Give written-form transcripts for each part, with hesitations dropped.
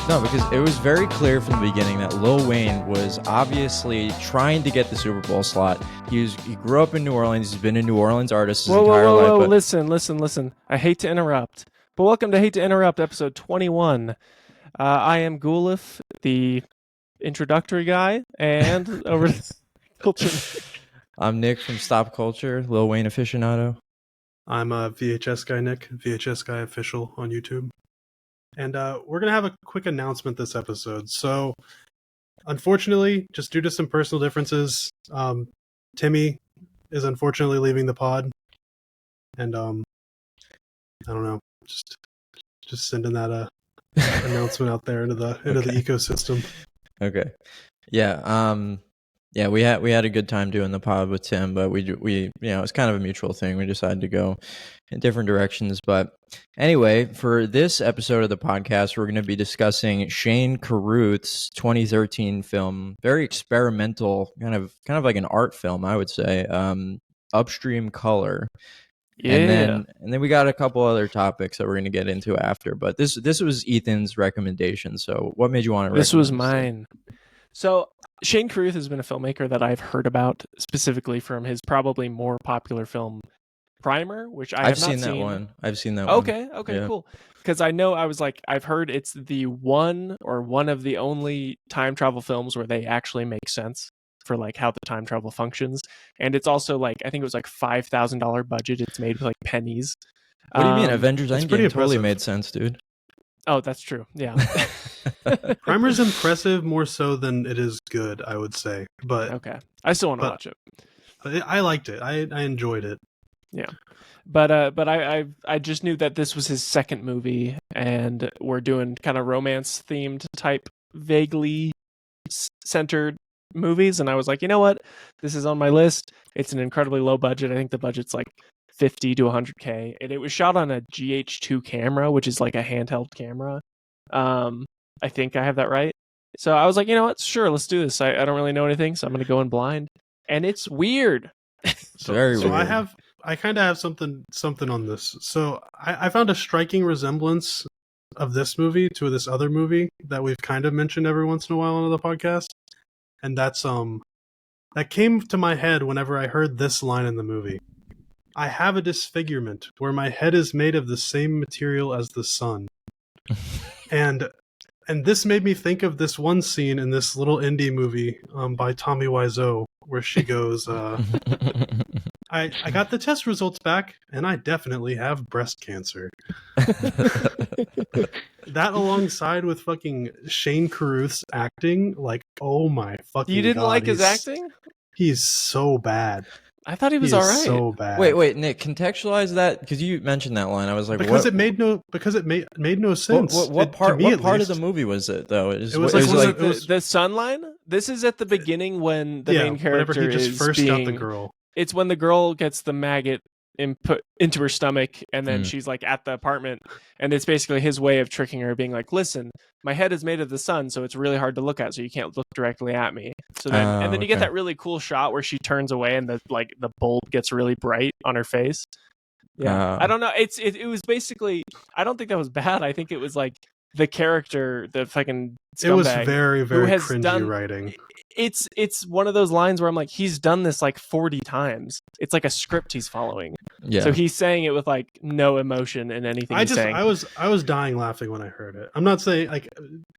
No, because it was very clear from the beginning that Lil Wayne was obviously trying to get the Super Bowl slot. He grew up in New Orleans. He's been a New Orleans artist his entire life. Whoa! Listen. I hate to interrupt, but welcome to Hate to Interrupt, episode 21. I am Gulif, the introductory guy, and over to culture. I'm Nick from Stop Culture, Lil Wayne aficionado. I'm a VHS guy, Nick, VHS guy official on YouTube. And we're going to have a quick announcement this episode. So, unfortunately, just due to some personal differences, Timmy is unfortunately leaving the pod. And, I don't know, just sending that announcement out there into the ecosystem. Okay. Yeah, we had a good time doing the pod with Tim, but we it's kind of a mutual thing. We decided to go in different directions. But anyway, for this episode of the podcast, we're going to be discussing Shane Carruth's 2013 film, very experimental, kind of like an art film, I would say, Upstream Color. Yeah. And then we got a couple other topics that we're going to get into after. But this was Ethan's recommendation. So what made you want to? This was mine. So Shane Carruth has been a filmmaker that I've heard about specifically from his probably more popular film Primer, which I've seen that one. I've seen that one. Okay, yeah. Cool. Because I've heard it's the one of the only time travel films where they actually make sense for like how the time travel functions. And it's also like, I think it was like $5,000 budget. It's made with like pennies. What do you mean? Avengers Endgame totally impressive. made sense, dude. Oh, that's true. Yeah. Primer's impressive more so than it is good, I would say. But okay, I still want to watch it. I liked it. I enjoyed it. Yeah, but I just knew that this was his second movie, and we're doing kind of romance themed type, vaguely centered movies, and I was like, you know what, this is on my list. It's an incredibly low budget. I think the budget's like $50 to $100K, and it was shot on a GH2 camera, which is like a handheld camera. I think I have that right. So I was like, you know what, sure, let's do this. I don't really know anything, so I'm going to go in blind, and it's weird. Very weird. I kind of have something on this. So I found a striking resemblance of this movie to this other movie that we've kind of mentioned every once in a while on the podcast, and that's that came to my head whenever I heard this line in the movie. I have a disfigurement where my head is made of the same material as the sun. and this made me think of this one scene in this little indie movie by Tommy Wiseau where she goes, I got the test results back and I definitely have breast cancer. That alongside with fucking Shane Carruth's acting, like, oh my fucking God. You didn't like his acting? He's so bad. I thought he was all right. So bad. Wait, Nick, contextualize that because you mentioned that line. I was like, because what? it made no sense. What part of the movie was it though? It was the sun line. This is at the beginning when the main character is first got the girl. It's when the girl gets the maggot put into her stomach, and then she's like at the apartment, and it's basically his way of tricking her, being like, listen, my head is made of the sun, so it's really hard to look at, so you can't look directly at me. So then and then you get that really cool shot where she turns away and the bulb gets really bright on her face. Yeah. I don't know, it was basically, I don't think that was bad. I think it was like the character, the fucking scumbag, it was very, very cringy writing. It's one of those lines where I'm like, he's done this like 40 times. It's like a script he's following. Yeah. So he's saying it with like no emotion in anything he's saying. I was dying laughing when I heard it. I'm not saying, like,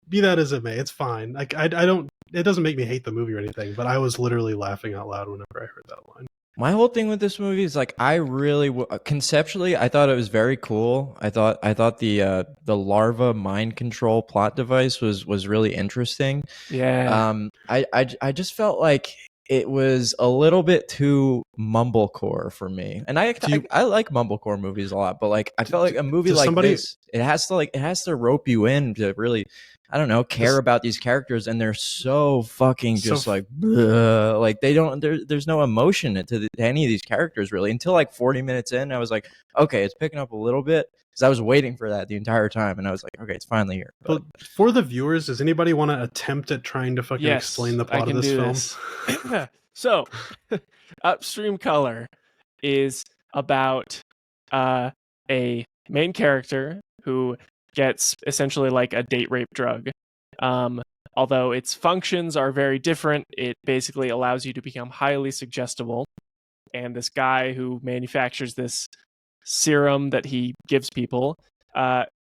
be that as it may, it's fine. Like, I don't, it doesn't make me hate the movie or anything, but I was literally laughing out loud whenever I heard that line. My whole thing with this movie is like, I really conceptually, I thought it was very cool. I thought the larva mind control plot device was really interesting. Yeah. I just felt like it was a little bit too mumblecore for me, and I like mumblecore movies a lot, but like I felt like a movie like this, it has to rope you in to really, I don't know, care about these characters, and they're so fucking just like they don't. There's no emotion to any of these characters really until like 40 minutes in. I was like, okay, it's picking up a little bit because I was waiting for that the entire time, and I was like, okay, it's finally here. But for the viewers, does anybody want to attempt at trying to fucking explain the plot of this film? So, Upstream Color is about a main character who gets essentially like a date rape drug. Although its functions are very different, it basically allows you to become highly suggestible. And this guy who manufactures this serum that he gives people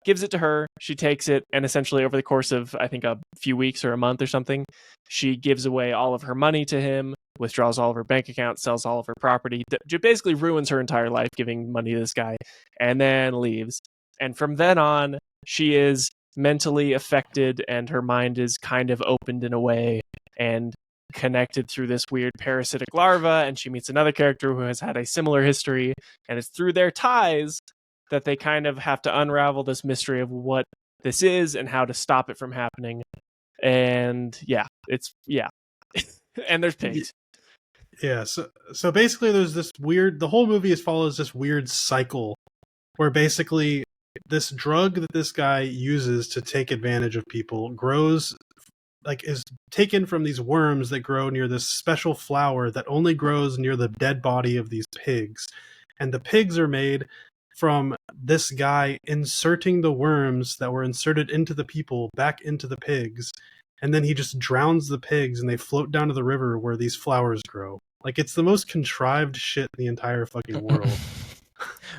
gives it to her. She takes it, and essentially over the course of, I think, a few weeks or a month or something, she gives away all of her money to him, withdraws all of her bank accounts, sells all of her property, basically ruins her entire life giving money to this guy, and then leaves. And from then on, she is mentally affected, and her mind is kind of opened in a way and connected through this weird parasitic larva, and she meets another character who has had a similar history, and it's through their ties that they kind of have to unravel this mystery of what this is and how to stop it from happening. And and there's pigs. Yeah, so basically there's this the whole movie follows this weird cycle where basically this drug that this guy uses to take advantage of people grows, is taken from these worms that grow near this special flower that only grows near the dead body of these pigs. And the pigs are made from this guy inserting the worms that were inserted into the people back into the pigs. And then he just drowns the pigs and they float down to the river where these flowers grow. It's the most contrived shit in the entire fucking world.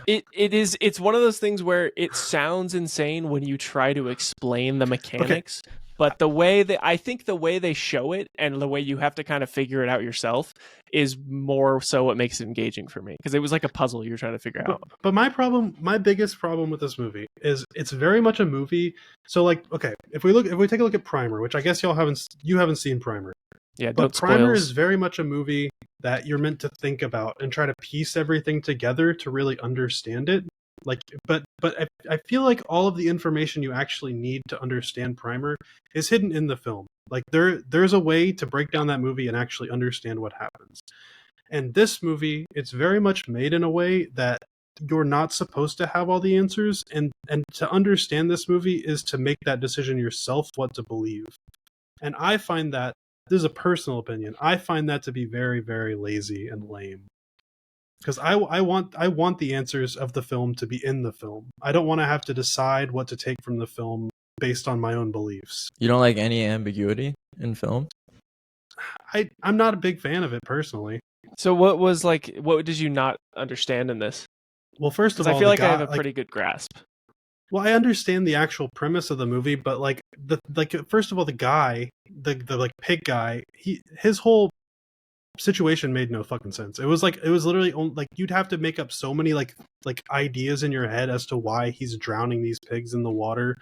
It's one of those things where it sounds insane when you try to explain the mechanics. Okay. But the way they show it and the way you have to kind of figure it out yourself is more so what makes it engaging for me, because it was like a puzzle you're trying to figure out. But my biggest problem with this movie is it's very much a movie. So if we take a look at Primer, which I guess you haven't seen Primer. Yeah, but Primer is very much a movie that you're meant to think about and try to piece everything together to really understand it. But I feel like all of the information you actually need to understand Primer is hidden in the film. There's a way to break down that movie and actually understand what happens. And this movie, it's very much made in a way that you're not supposed to have all the answers, and to understand this movie is to make that decision yourself what to believe. And I find that, this is a personal opinion, I find that to be very, very lazy and lame. Because I want the answers of the film to be in the film. I don't want to have to decide what to take from the film based on my own beliefs. You don't like any ambiguity in film? I'm not a big fan of it personally. So what did you not understand in this? Well, first of all, I feel like I have a pretty good grasp. Well, I understand the actual premise of the movie, but first of all, the guy, the pig guy, his whole situation made no fucking sense. It was literally you'd have to make up so many ideas in your head as to why he's drowning these pigs in the water,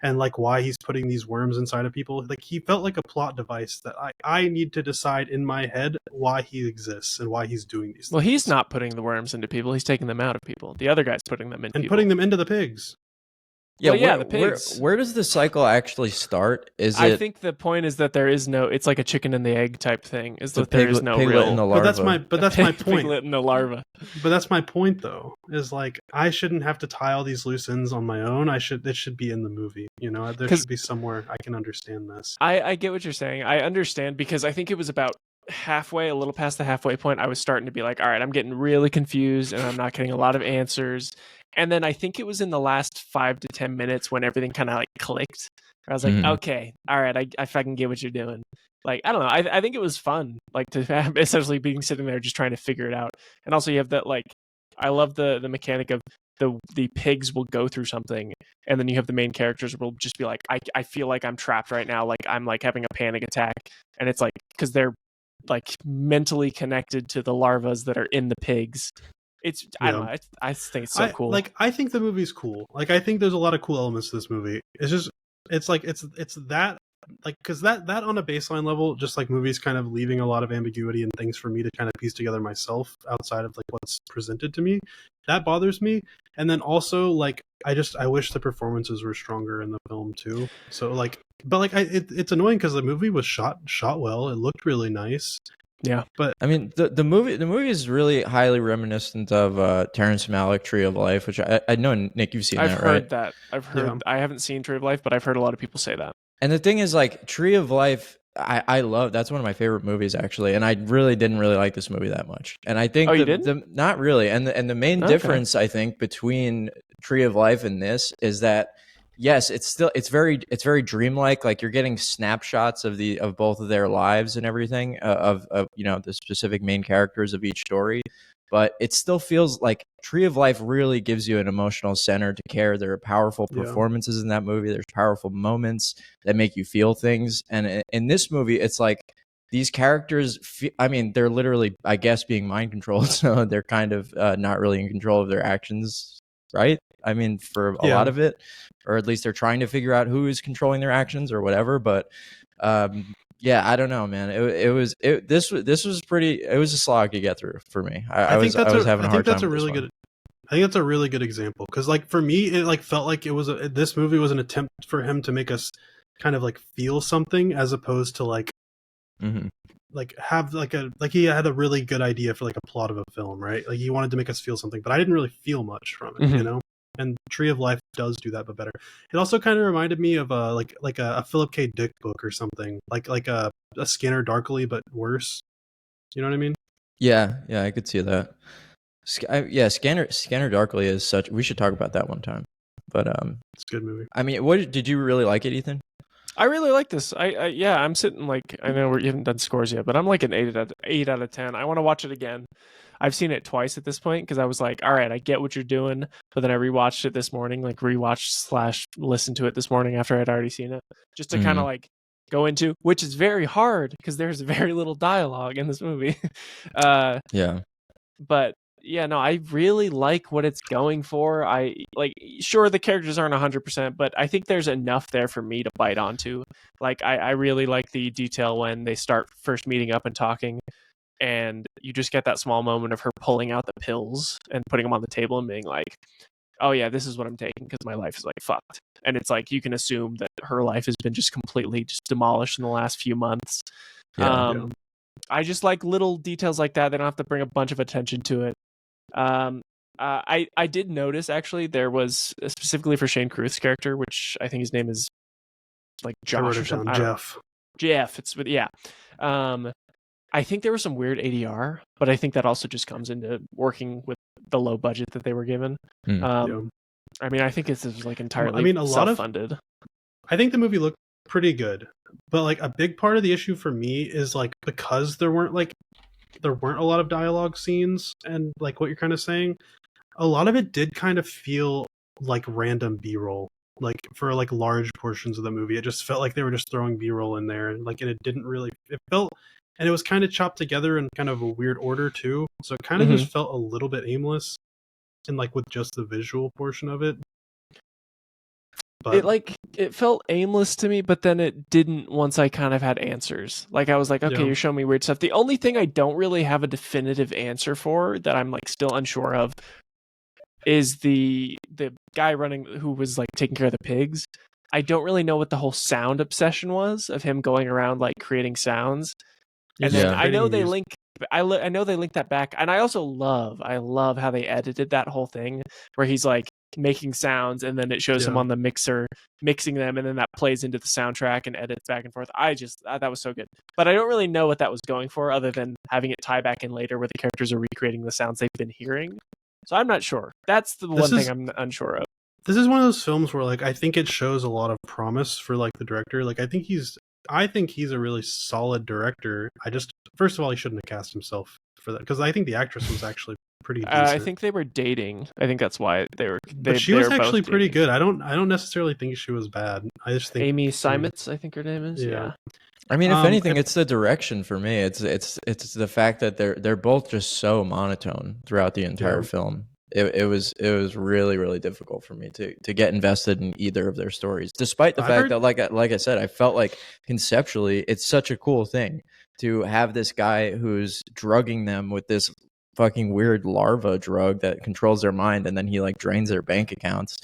and why he's putting these worms inside of people. He felt like a plot device that I need to decide in my head why he exists and why he's doing these things. Well, he's not putting the worms into people, he's taking them out of people. The other guy's putting them into people. Putting them into the pigs. Yeah, the pigs. Where does the cycle actually start? I think the point is that there is no. It's like a chicken and the egg type thing. Is that there is no real. But that's my point. Piglet and the larva. But that's my point, though. Is I shouldn't have to tie all these loose ends on my own. It should be in the movie. There should be somewhere I can understand this. I get what you're saying. I understand, because I think it was about a little past the halfway point, I was starting to be like, all right, I'm getting really confused and I'm not getting a lot of answers. And then I think it was in the last 5 to 10 minutes when everything kind of clicked. I was like, okay, all right, I fucking get what you're doing. I don't know. I think it was fun, to have essentially being sitting there just trying to figure it out. And also you have that, I love the mechanic of the pigs will go through something, and then you have the main characters will just be like, I feel like I'm trapped right now. I'm having a panic attack. And it's because they're mentally connected to the larvas that are in the pigs. I don't know. I think it's so cool. I think the movie's cool. I think there's a lot of cool elements to this movie. It's just, it's that, because that on a baseline level, just movies kind of leaving a lot of ambiguity and things for me to kind of piece together myself outside of what's presented to me, that bothers me. And then also I wish the performances were stronger in the film too. So it's annoying because the movie was shot well. It looked really nice. Yeah, but I mean the movie is really highly reminiscent of Terrence Malick Tree of Life, which I know, Nick, you've seen that, right? I've heard. Yeah. I haven't seen Tree of Life, but I've heard a lot of people say that. And the thing is, Tree of Life, I love. That's one of my favorite movies, actually. And I really didn't really like this movie that much. And I think you didn't? Not really. And the main difference, I think, between Tree of Life and this is that yes, it's very dreamlike. Like you're getting snapshots of both of their lives and everything, of the specific main characters of each story. But it still feels like Tree of Life really gives you an emotional center to care. There are powerful performances in that movie. There's powerful moments that make you feel things. And in this movie, it's like these characters, they're literally, I guess, being mind controlled. So they're kind of not really in control of their actions, right? I mean, for a lot of it, or at least they're trying to figure out who is controlling their actions or whatever. But yeah, I don't know, man. This was pretty. It was a slog to get through for me. I was having a hard time. I think that's a really good example because, like, for me, it like felt like this movie was an attempt for him to make us kind of like feel something as opposed to like like have like he had a really good idea for like a plot of a film, right? Like he wanted to make us feel something, but I didn't really feel much from it, you know. And Tree of Life does do that, but better. It also kind of reminded me of like a Philip K. Dick book or something, like a Scanner Darkly, but worse. You know what I mean? Yeah, I could see that. Scanner Darkly is such. We should talk about that one time. But it's a good movie. I mean, what did you really like it, Ethan? I really like this. I'm sitting like, I know we haven't done scores yet, but I'm like an 8 out of 10. I want to watch it again. I've seen it twice at this point because I was like, all right, I get what you're doing. But then I rewatched it this morning, like /listened to it this morning after I'd already seen it, just to kind of like go into, which is very hard because there's very little dialogue in this movie. Yeah. But yeah, no, I really like what it's going for. Sure, the characters aren't 100%, but I think there's enough there for me to bite onto. Like, I really like the detail when they start first meeting up and talking, and you just get that small moment of her pulling out the pills and putting them on the table and being like, oh yeah, this is what I'm taking because my life is like fucked. And it's like, you can assume that her life has been just completely just demolished in the last few months. I just like little details like that. They don't have to bring a bunch of attention to it. I did notice actually there was specifically for Shane Carruth's character, which I think his name is like Josh or something. Jeff. It's I think there was some weird ADR, but I think that also just comes into working with the low budget that they were given. I mean, I think this is like entirely self-funded. I think the movie looked pretty good, but like a big part of the issue for me is like because there weren't a lot of dialogue scenes and like what you're kind of saying, a lot of it did kind of feel like random B-roll. Like for like large portions of the movie, it just felt like they were just throwing B-roll in there, and like it didn't really. It felt, and it was kind of chopped together in kind of a weird order too. So it kind of just felt a little bit aimless, and like with just the visual portion of it. But it felt aimless to me, but then it didn't once I kind of had answers. Like I was like, okay, you're showing me weird stuff. The only thing I don't really have a definitive answer for that I'm like still unsure of is the guy who was like taking care of the pigs. I don't really know what the whole sound obsession was of him going around like creating sounds. And then I know they link that back, and I love how they edited that whole thing where he's like making sounds and then it shows him on the mixer mixing them, and then that plays into the soundtrack and edits back and forth. That was so good, but I don't really know what that was going for other than having it tie back in later where the characters are recreating the sounds they've been hearing. So I'm not sure. That's the one thing I'm unsure of. This is one of those films where like I think it shows a lot of promise for like the director. Like I think he's a really solid director. First of all, he shouldn't have cast himself for that because I think the actress was actually pretty decent. I think they were dating. I think that's why they were. But she was actually pretty good. I don't necessarily think she was bad. I just think Amy Seimetz, I think her name is. Yeah. I mean, if anything, it's the direction for me. It's the fact that they're both just so monotone throughout the entire film. It was really, really difficult for me to get invested in either of their stories, despite the fact that like I said, I felt like conceptually it's such a cool thing to have this guy who's drugging them with this fucking weird larva drug that controls their mind, and then he like drains their bank accounts.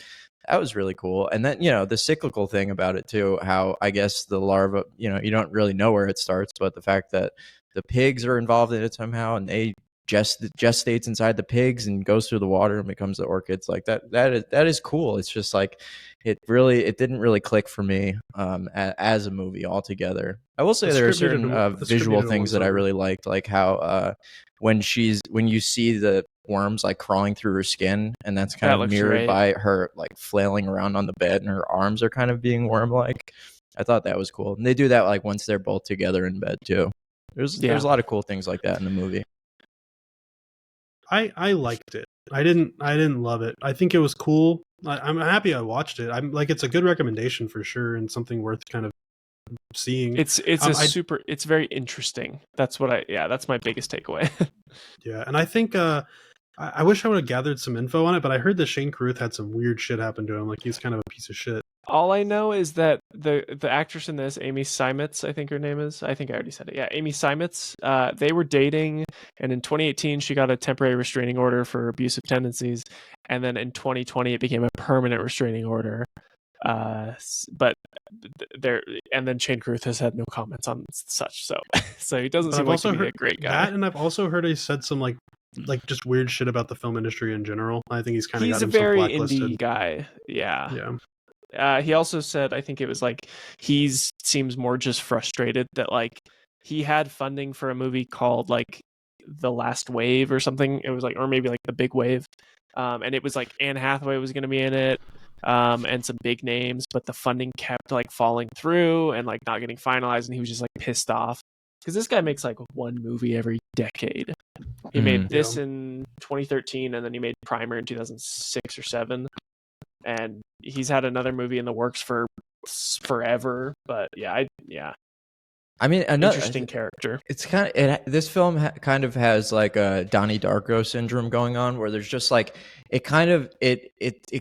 That was really cool. And then, the cyclical thing about it too, how I guess the larva, you don't really know where it starts, but the fact that the pigs are involved in it somehow, and they gestates inside the pigs and goes through the water and becomes the orchids, like that is cool. It's just like it didn't really click for me as a movie altogether. I will say there are certain visual things that I really liked, like how when you see the worms like crawling through her skin, and that's kind of mirrored by her like flailing around on the bed, and her arms are kind of being worm-like. I thought that was cool, and they do that like once they're both together in bed too. There's a lot of cool things like that in the movie. I liked it. I didn't love it. I think it was cool. I'm happy I watched it. I'm like, it's a good recommendation for sure, and something worth kind of seeing. It's it's very interesting. That's my biggest takeaway. Yeah, and I think I wish I would have gathered some info on it, but I heard that Shane Carruth had some weird shit happen to him. Like, he's kind of a piece of shit. All I know is that the actress in this, Amy Seimetz, I think her name is. I think I already said it. Yeah, Amy Seimetz. They were dating, and in 2018 she got a temporary restraining order for abusive tendencies, and then in 2020 it became a permanent restraining order. But and then Shane Carruth has had no comments on such. So he doesn't seem like to be a great guy. That, and I've also heard he said some like just weird shit about the film industry in general. I think he's kind of a very indie guy. Yeah. He also said, I think it was like he seems more just frustrated that like he had funding for a movie called like The Last Wave or something. It was like, or maybe like The Big Wave, and it was like Anne Hathaway was going to be in it, and some big names, but the funding kept like falling through and like not getting finalized, and he was just like pissed off because this guy makes like one movie every decade. He made this in 2013, and then he made Primer in 2006 or 7. And he's had another movie in the works for forever, but I mean, another interesting character. It's kind of this film kind of has like a Donnie Darko syndrome going on, where there's just like it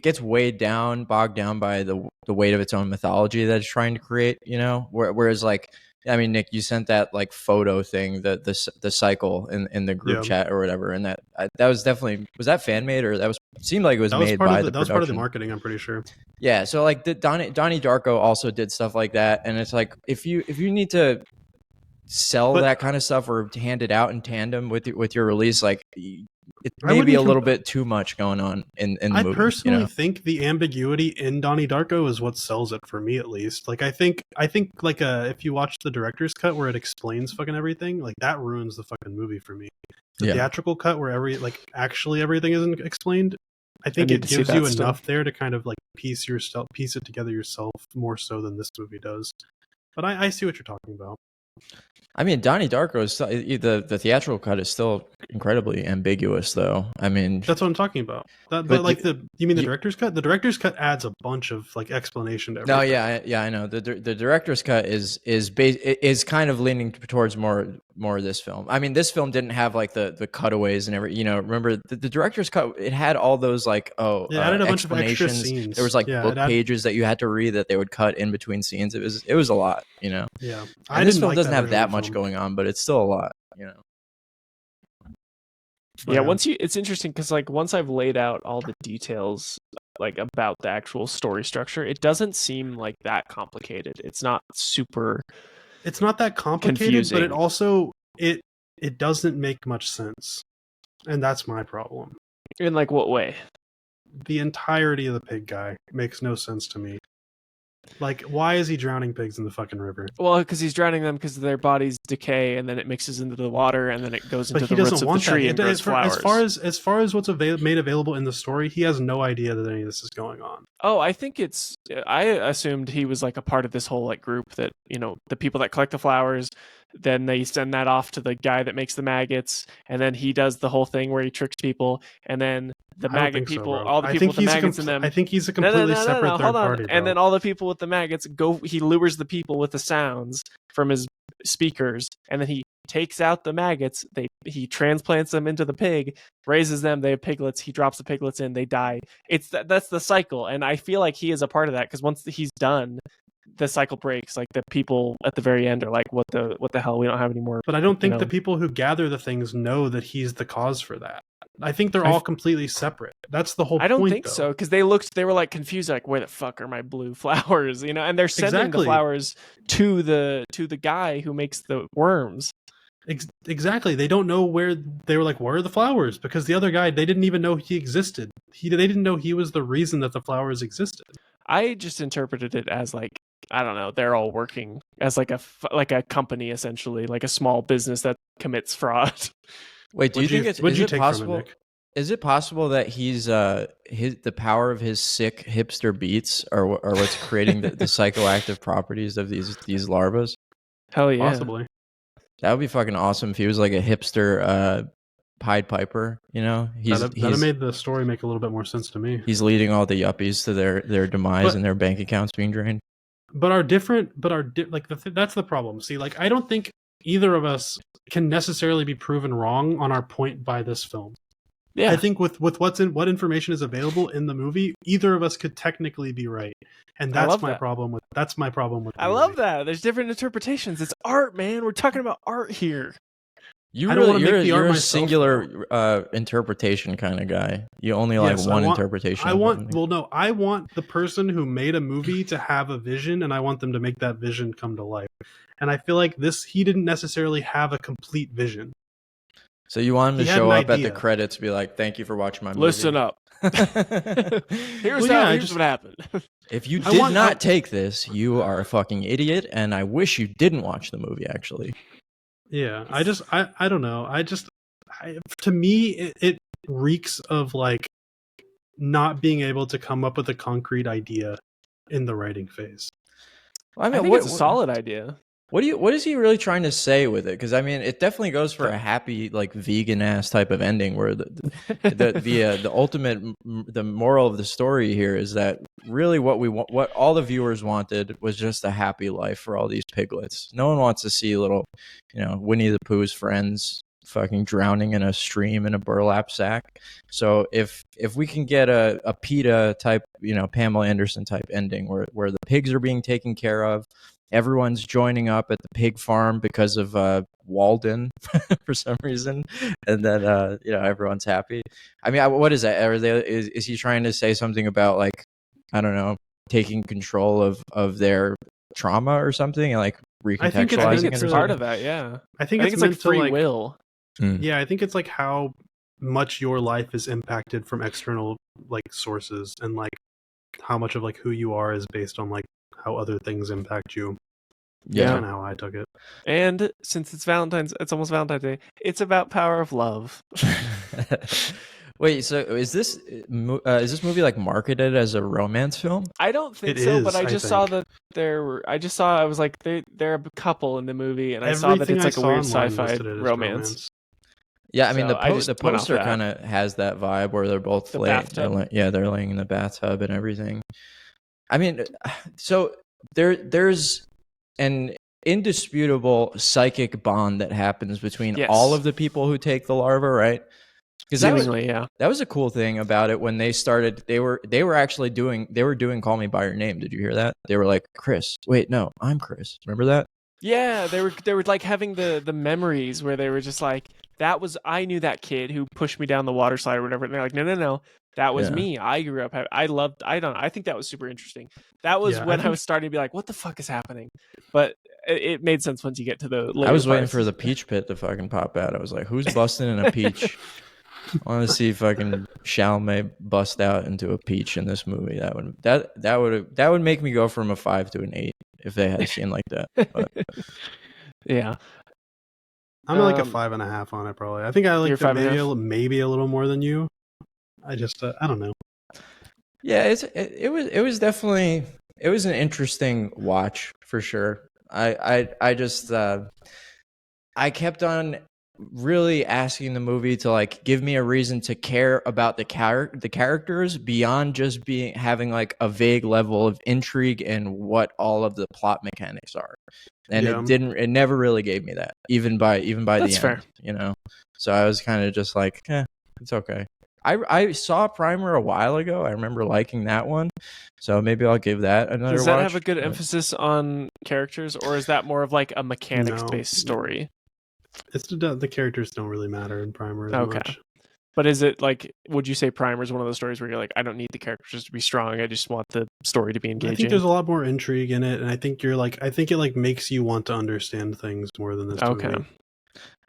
gets bogged down by the weight of its own mythology that it's trying to create, you know. Whereas like, I mean, Nick, you sent that like photo thing, the cycle in the group chat or whatever, and that was definitely, was that fan made, or seemed like it was made by the production? That was part of the marketing, I'm pretty sure. Yeah, so like Donnie Darko also did stuff like that, and it's like if you need to sell that kind of stuff or hand it out in tandem with your release, like it may be a little bit too much going on in the movie. I personally think the ambiguity in Donnie Darko is what sells it, for me at least. Like I think like if you watch the director's cut where it explains fucking everything, like that ruins the fucking movie for me. The theatrical cut where actually everything isn't explained, I think it gives you enough there to kind of like piece it together yourself more so than this movie does. But I see what you're talking about. I mean, Donnie Darko is still, the theatrical cut is still incredibly ambiguous, though. I mean, that's what I'm talking about. You mean the director's cut? The director's cut adds a bunch of like explanation to everything. No, yeah, I know. The director's cut is kind of leaning towards more of this film. I mean, this film didn't have like the cutaways and every, you know. Remember the director's cut? It had all those like added a bunch of extra scenes. There was like book pages that you had to read that they would cut in between scenes. It was a lot, you know. Yeah, and this film doesn't have that much going on, but it's still a lot, you know. Yeah, it's interesting because like once I've laid out all the details like about the actual story structure, it doesn't seem like that complicated. It's not that complicated, confusing. But it also it doesn't make much sense, and that's my problem. In like what way? The entirety of the pig guy makes no sense to me. Like, why is he drowning pigs in the fucking river? Well, because he's drowning them because their bodies decay, and then it mixes into the water, and then it goes into the roots of the tree and grows flowers. As far as what's made available in the story, he has no idea that any of this is going on. Oh, I think I assumed he was like a part of this whole like group that, you know, the people that collect the flowers, then they send that off to the guy that makes the maggots, and then he does the whole thing where he tricks people, and then the maggot people, all the people with the maggots in them. I think he's a completely separate third party. And then all the people with the maggots he lures the people with the sounds from his speakers, and then he takes out the maggots, he transplants them into the pig, raises them, they have piglets, he drops the piglets in, they die. That's the cycle, and I feel like he is a part of that, because once he's done, the cycle breaks. Like the people at the very end are like, what the hell, we don't have any more. But I don't think the people who gather the things know that he's the cause for that. I think they're all completely separate. That's the whole point. I don't think so, because they were like confused, like, where the fuck are my blue flowers, you know? And they're sending the flowers to the guy who makes the worms. Exactly. They don't know where. They were like, where are the flowers? Because the other guy, they didn't even know he existed. They didn't know he was the reason that the flowers existed. I just interpreted it as like, I don't know, they're all working as like a company, essentially, like a small business that commits fraud. Wait, do you think it's possible? Is it possible that he's the power of his sick hipster beats are what's creating the psychoactive properties of these larvas? Hell yeah. Possibly. That would be fucking awesome if he was like a hipster Pied Piper, you know? That made the story make a little bit more sense to me. He's leading all the yuppies to their demise and their bank accounts being drained. That's the problem. See, like, I don't think either of us can necessarily be proven wrong on our point by this film. Yeah. I think with what information is available in the movie, either of us could technically be right. And that's my problem with the movie. I love that. There's different interpretations. It's art, man. We're talking about art here. You're a singular interpretation kind of guy. You only like one interpretation. I want the person who made a movie to have a vision, and I want them to make that vision come to life. And I feel like he didn't necessarily have a complete vision. So you want him to show up at the credits, be like, "Thank you for watching my movie." Listen up. Here's what happened. If you did not take this, you are a fucking idiot, and I wish you didn't watch the movie. Actually. Yeah, I don't know. To me, it reeks of like not being able to come up with a concrete idea in the writing phase. Well, I think it's a solid idea. What is he really trying to say with it? Because I mean, it definitely goes for a happy, like vegan ass type of ending, where the ultimate, the moral of the story here is that really what all the viewers wanted was just a happy life for all these piglets. No one wants to see little, Winnie the Pooh's friends fucking drowning in a stream in a burlap sack. So if we can get a PETA type, Pamela Anderson type ending where the pigs are being taken care of. Everyone's joining up at the pig farm because of Walden for some reason, and then everyone's happy. I mean, what is that? Is he trying to say something about, like, I don't know, taking control of their trauma or something, and like recontextualizing? I think it's part of that. Yeah, I think it's like free will. Yeah, I think it's like how much your life is impacted from external like sources, and like how much of like who you are is based on like how other things impact you. Yeah, that's kind of how I took it. And since it's almost Valentine's Day. It's about power of love. Wait, so is this movie like marketed as a romance film? I don't think so, but I just saw that I was like they're a couple in the movie, and I saw that it's like a weird sci-fi romance. Yeah, I mean the poster kind of has that vibe where they're both laying in the bathtub and everything. I mean, so there's an indisputable psychic bond that happens between all of the people who take the larva, right? Because that was a cool thing about it when they started. They were doing Call Me by Your Name. Did you hear that? They were like, Chris. Wait, no, I'm Chris. Remember that? Yeah, they were like having the memories where they were just like, I knew that kid who pushed me down the water slide or whatever. And they're like, no. That was me. I grew up. I think that was super interesting. That was when I was starting to be like, what the fuck is happening? But it made sense once you get to the later I was waiting for the peach pit to fucking pop out. I was like, who's busting in a peach? I want to see fucking Chalamet bust out into a peach in this movie. That would make me go from a 5 to an 8 if they had a scene like that. But. Yeah. I'm like a 5.5 on it, probably. I think I like it maybe a little more than you. I just I don't know. Yeah, it was definitely an interesting watch for sure. I just I kept on really asking the movie to like give me a reason to care about the characters beyond just having like a vague level of intrigue and what all of the plot mechanics are. And it never really gave me that, even by the end. Fair. So I was kind of just like, it's okay. I saw Primer a while ago. I remember liking that one, so maybe I'll give that another watch. Does that have a good emphasis on characters, or is that more of like a mechanics-based story? It's the characters don't really matter in Primer as much. But is it like, would you say Primer is one of those stories where you're like, I don't need the characters to be strong, I just want the story to be engaging? I think there's a lot more intrigue in it, and I think it like makes you want to understand things more than this movie.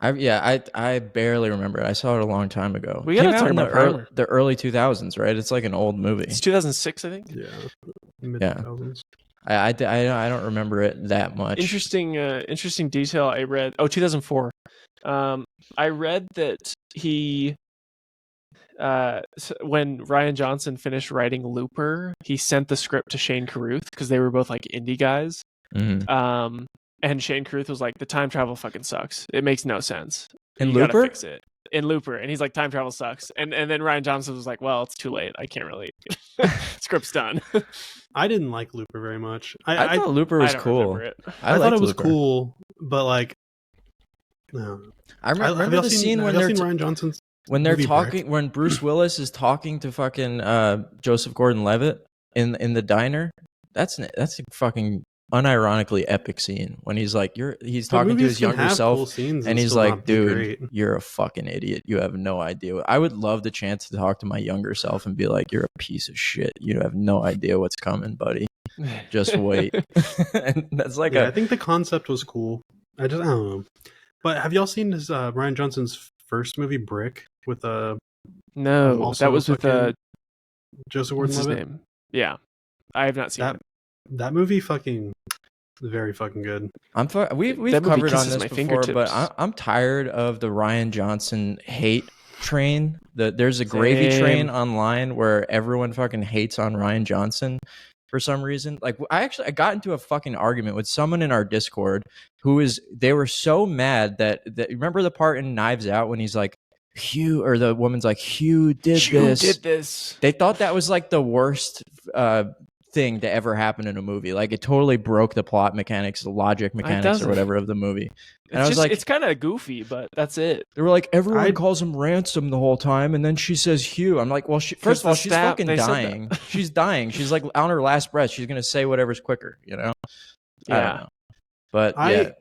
I barely remember it. I saw it a long time ago. We gotta talk about Primer. The early 2000s, right? It's like an old movie. It's 2006, I think. Yeah, mid-2000s. I don't remember it that much. Interesting detail I read. 2004. I read that when Rian Johnson finished writing Looper, he sent the script to Shane Carruth because they were both like indie guys. Mm-hmm. And Shane Carruth was like, the time travel fucking sucks. It makes no sense. In You Looper? gotta fix it. In Looper. And he's like, time travel sucks. And then Rian Johnson was like, well, it's too late. I can't really. Script's done. I didn't like Looper very much. I thought Looper was cool. I thought it was cool, but like, no. I remember the scene when Rian Johnson's when they're talking, when Bruce Willis is talking to fucking Joseph Gordon-Levitt in the diner. That's a fucking unironically epic scene when he's like, he's talking to his younger self, and he's like, dude, you're a fucking idiot. You have no idea. I would love the chance to talk to my younger self and be like, you're a piece of shit. You have no idea what's coming, buddy. Just wait. And that's like I think the concept was cool. I don't know. But have y'all seen his Rian Johnson's first movie, Brick, with no, that was with Joseph what's his Gordon-Levitt? name? Yeah, I have not seen that. it. That movie very fucking good. We've covered on this before, but I'm tired of the Rian Johnson hate train. There's a gravy train online where everyone fucking hates on Rian Johnson for some reason. Like I got into a fucking argument with someone in our Discord they were so mad that remember the part in Knives Out when he's like, Hugh, or the woman's like, Hugh did this. They thought that was like the worst thing to ever happen in a movie. Like it totally broke the plot mechanics, the logic mechanics or whatever of the movie. And I was like, it's kind of goofy, but that's it. They were like, everyone calls him Ransom the whole time, and then she says Hugh. I'm like, well, first of all, she's fucking dying. She's dying. She's like on her last breath. She's gonna say whatever's quicker, you know? Yeah. I don't know. But I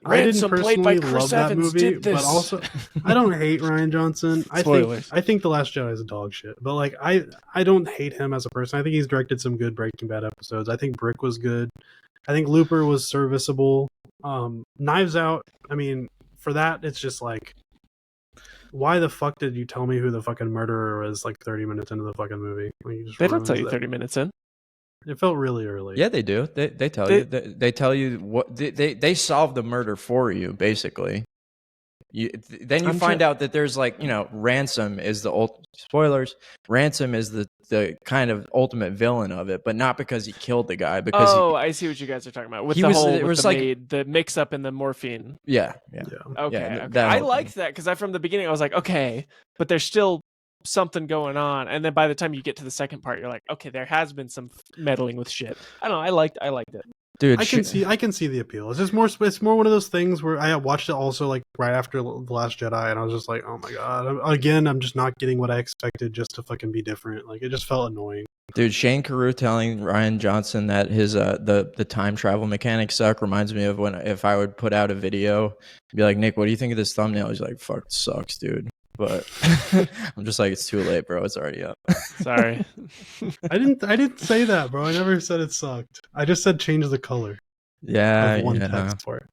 didn't personally love that movie, but also I don't hate Rian Johnson. I think The Last Jedi is a dog shit, but like I don't hate him as a person. I think he's directed some good Breaking Bad episodes. I think Brick was good. I think Looper was serviceable. Knives Out, I mean, for that it's just like, why the fuck did you tell me who the fucking murderer was like 30 minutes into the fucking movie? They don't tell you 30 minutes in. It felt really early. Yeah, they do. They tell you. They tell you what they solve the murder for you, basically. Then you find out that there's like, Ransom is spoilers. Ransom is the kind of ultimate villain of it, but not because he killed the guy. Because I see what you guys are talking about with the mix up in the morphine. Yeah. Okay. I liked that because from the beginning I was like, okay, but there's still something going on, and then by the time you get to the second part, you're like, okay, there has been some meddling with shit. I don't know. I liked it. Dude, I can see the appeal. It's just more one of those things where I watched it also like right after The Last Jedi, and I was just like, oh my god, again, I'm just not getting what I expected just to fucking be different. Like it just felt annoying. Dude, Shane Carruth telling Rian Johnson that his the time travel mechanics suck reminds me of if I would put out a video, be like, Nick, what do you think of this thumbnail? He's like, fuck, it sucks, dude. But I'm just like, it's too late, bro. It's already up. Sorry. I didn't say that, bro. I never said it sucked. I just said change the color. Yeah. One text for it.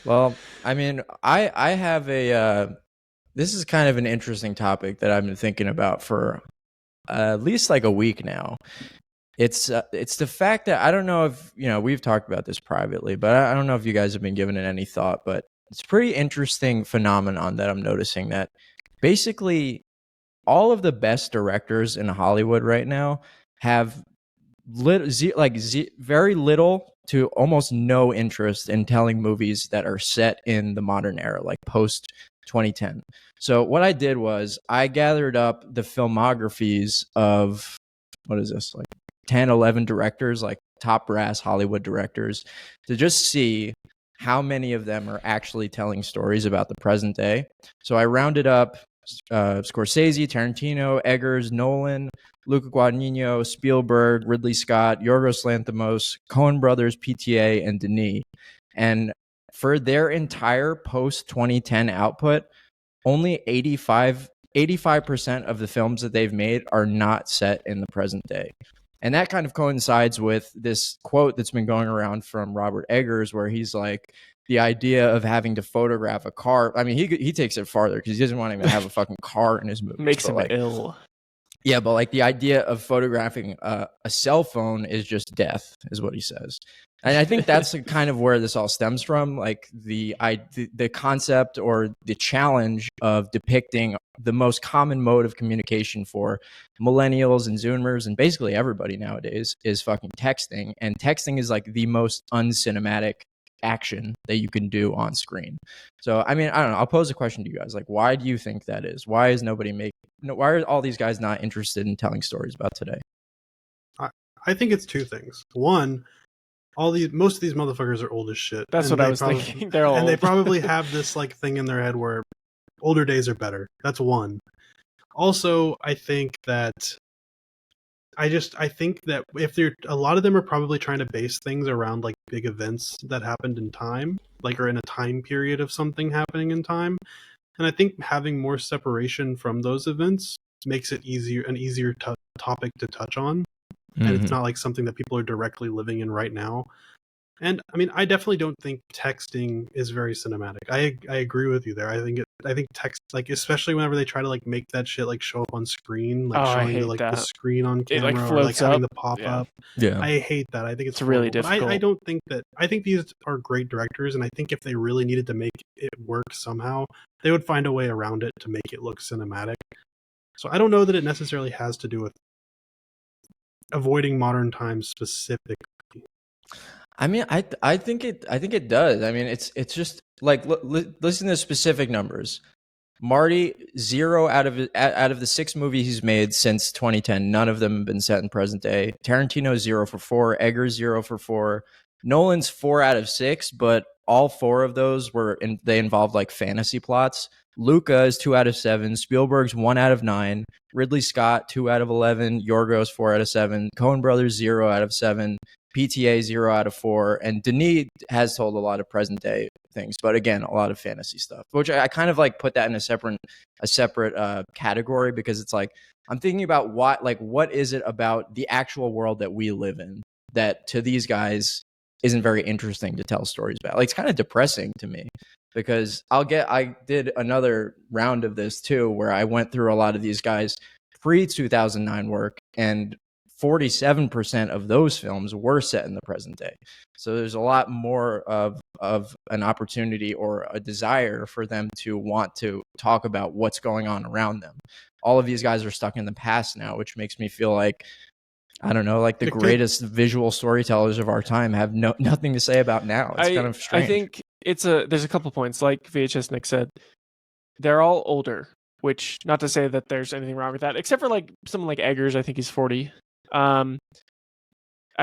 Well, I mean, I have this is kind of an interesting topic that I've been thinking about for at least like a week now. It's the fact that I don't know if, we've talked about this privately, but I don't know if you guys have been giving it any thought, but it's a pretty interesting phenomenon that I'm noticing that basically all of the best directors in Hollywood right now have very little to almost no interest in telling movies that are set in the modern era, like post 2010. So what I did was I gathered up the filmographies of, what is this, like 10, 11 directors, like top brass Hollywood directors, to just see how many of them are actually telling stories about the present day. So I rounded up Scorsese, Tarantino, Eggers, Nolan, Luca Guadagnino, Spielberg, Ridley Scott, Yorgos Lanthimos, Coen Brothers, PTA, and Denis. And for their entire post-2010 output, only 85% of the films that they've made are not set in the present day. And that kind of coincides with this quote that's been going around from Robert Eggers, where he's like, the idea of having to photograph a car. I mean, he takes it farther because he doesn't want to even have a fucking car in his movie. Makes him ill. Yeah, but like the idea of photographing a cell phone is just death, is what he says. And I think that's kind of where this all stems from, like the concept or the challenge of depicting the most common mode of communication for millennials and Zoomers and basically everybody nowadays is fucking texting. And texting is like the most uncinematic action that you can do on screen. So, I mean, I don't know. I'll pose a question to you guys. Like, why do you think that is? Why is nobody why are all these guys not interested in telling stories about today? I think it's two things. One, most of these motherfuckers are old as shit. That's what I was thinking. They're old. And they probably have this like thing in their head where older days are better. That's one. Also, I think that if a lot of them are probably trying to base things around like big events that happened in time, like or in a time period of something happening in time. And I think having more separation from those events makes it an easier topic to touch on. And it's not like something that people are directly living in right now. And I mean, I definitely don't think texting is very cinematic. I agree with you there. I think text, like especially whenever they try to like make that shit like show up on screen, like showing the screen on camera, like or like having the pop yeah. up. Yeah, I hate that. I think it's really difficult. I don't think that. I think these are great directors, and I think if they really needed to make it work somehow, they would find a way around it to make it look cinematic. So I don't know that it necessarily has to do with avoiding modern times specifically. I mean, I think it does. I mean, it's just like listen to specific numbers. Marty, 0 out of the 6 movies he's made since 2010, none of them have been set in present day. Tarantino 0 for 4, Eggers 0 for 4, Nolan's 4 out of 6, but all 4 of those they involved like fantasy plots. Luca is 2 out of 7, Spielberg's 1 out of 9, Ridley Scott 2 out of 11, Yorgos 4 out of 7, Coen Brothers 0 out of 7. PTA 0 out of 4, and Denis has told a lot of present day things, but again, a lot of fantasy stuff, which I kind of like put that in a separate category, because it's like I'm thinking about what is it about the actual world that we live in that to these guys isn't very interesting to tell stories about. Like it's kind of depressing to me, because I did another round of this too, where I went through a lot of these guys pre-2009 work, and 47% of those films were set in the present day. So there's a lot more of an opportunity or a desire for them to want to talk about what's going on around them. All of these guys are stuck in the past now, which makes me feel like, I don't know, like the greatest visual storytellers of our time have nothing to say about now. It's kind of strange. I think there's a couple points, like VHS Nick said, they're all older, which not to say that there's anything wrong with that, except for like someone like Eggers, I think he's 40. I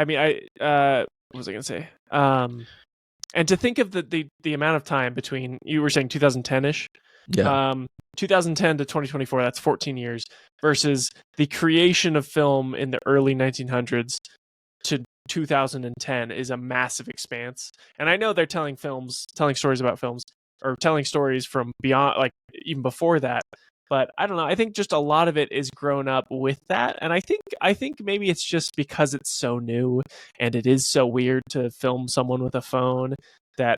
mean, what was I gonna say? And to think of the amount of time between, you were saying 2010-ish, 2010 to 2024, that's 14 years, versus the creation of film in the early 1900s to 2010 is a massive expanse. And I know they're telling stories about films, or telling stories from beyond, like even before that. But I don't know. I think just a lot of it is grown up with that. And I think maybe it's just because it's so new and it is so weird to film someone with a phone, that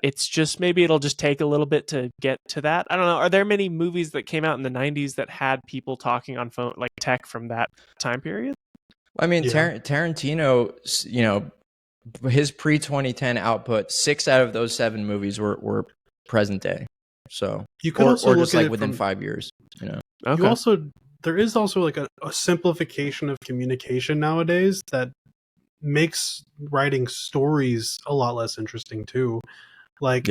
it's just, maybe it'll just take a little bit to get to that. I don't know. Are there many movies that came out in the 90s that had people talking on phone, like tech from that time period? I mean, Tarantino, his pre-2010 output, 6 out of those 7 movies were present day. So you could also just like within 5 years, Okay. There is also like a simplification of communication nowadays that makes writing stories a lot less interesting too. Like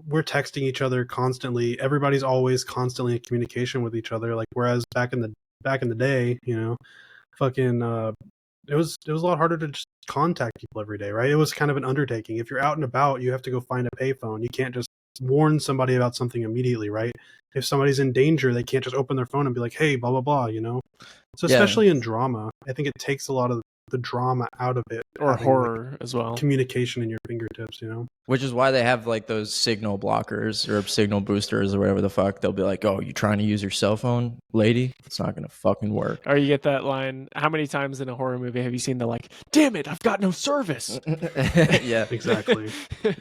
we're texting each other constantly. Everybody's always constantly in communication with each other. Like whereas back in the day, fucking it was a lot harder to just contact people every day, right? It was kind of an undertaking. If you're out and about, you have to go find a payphone. You can't just warn somebody about something immediately, right? If somebody's in danger, they can't just open their phone and be like, hey, blah blah blah, So especially in drama, I think it takes a lot of the drama out of it or horror as well. Communication in your fingertips, you know? Which is why they have like those signal blockers or signal boosters or whatever the fuck. They'll be like, "Oh, you trying to use your cell phone, lady? It's not gonna fucking work." Or you get that line. How many times in a horror movie have you seen the like, "Damn it, I've got no service"? Yeah, exactly.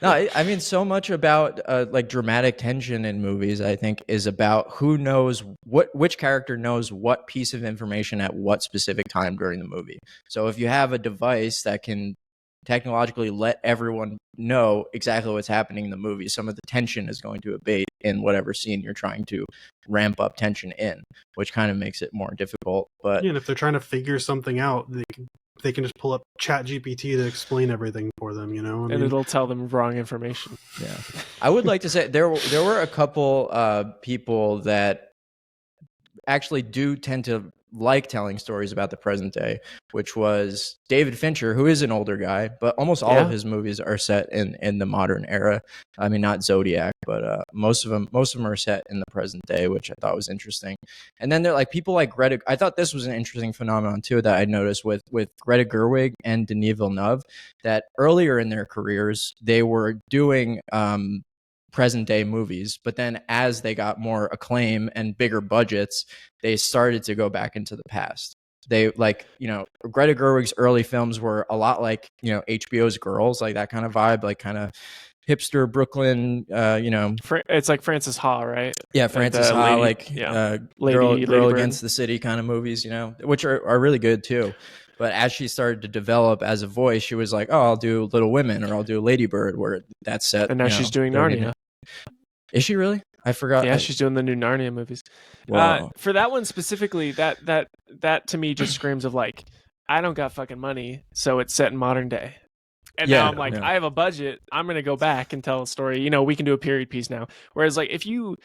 No, I mean, so much about like dramatic tension in movies, I think, is about who knows which character knows what piece of information at what specific time during the movie. So if you have a device that can technologically let everyone know exactly what's happening in the movie, some of the tension is going to abate in whatever scene you're trying to ramp up tension in, which kind of makes it more difficult. But yeah, and if they're trying to figure something out, they can just pull up ChatGPT to explain everything for them, you know? And it'll tell them wrong information. Yeah. I would like to say there were a couple people that actually do tend to like telling stories about the present day, which was David Fincher, who is an older guy, but almost all of his movies are set in the modern era. I mean, not Zodiac, but most of them are set in the present day, which I thought was interesting. And then they're like people like Greta. I thought this was an interesting phenomenon too that I noticed with Greta Gerwig and Denis Villeneuve, that earlier in their careers they were doing present day movies, but then as they got more acclaim and bigger budgets, they started to go back into the past. They like, you know, Greta Gerwig's early films were a lot like, you know, HBO's Girls, like that kind of vibe, like kind of hipster Brooklyn, you know. It's like Frances Ha, right? Yeah, Frances Ha, like Girl Bird. Against the City kind of movies, you know, which are really good too. But as she started to develop as a voice, she was like, "Oh, I'll do Little Women or I'll do Lady Bird," where that's set. And now she's doing Narnia. Is she really? I forgot. Yeah, she's doing the new Narnia movies. For that one specifically, that to me just screams of like, I don't got fucking money, so it's set in modern day. And now I'm like, I have a budget. I'm going to go back and tell a story. You know, we can do a period piece now. Whereas like if you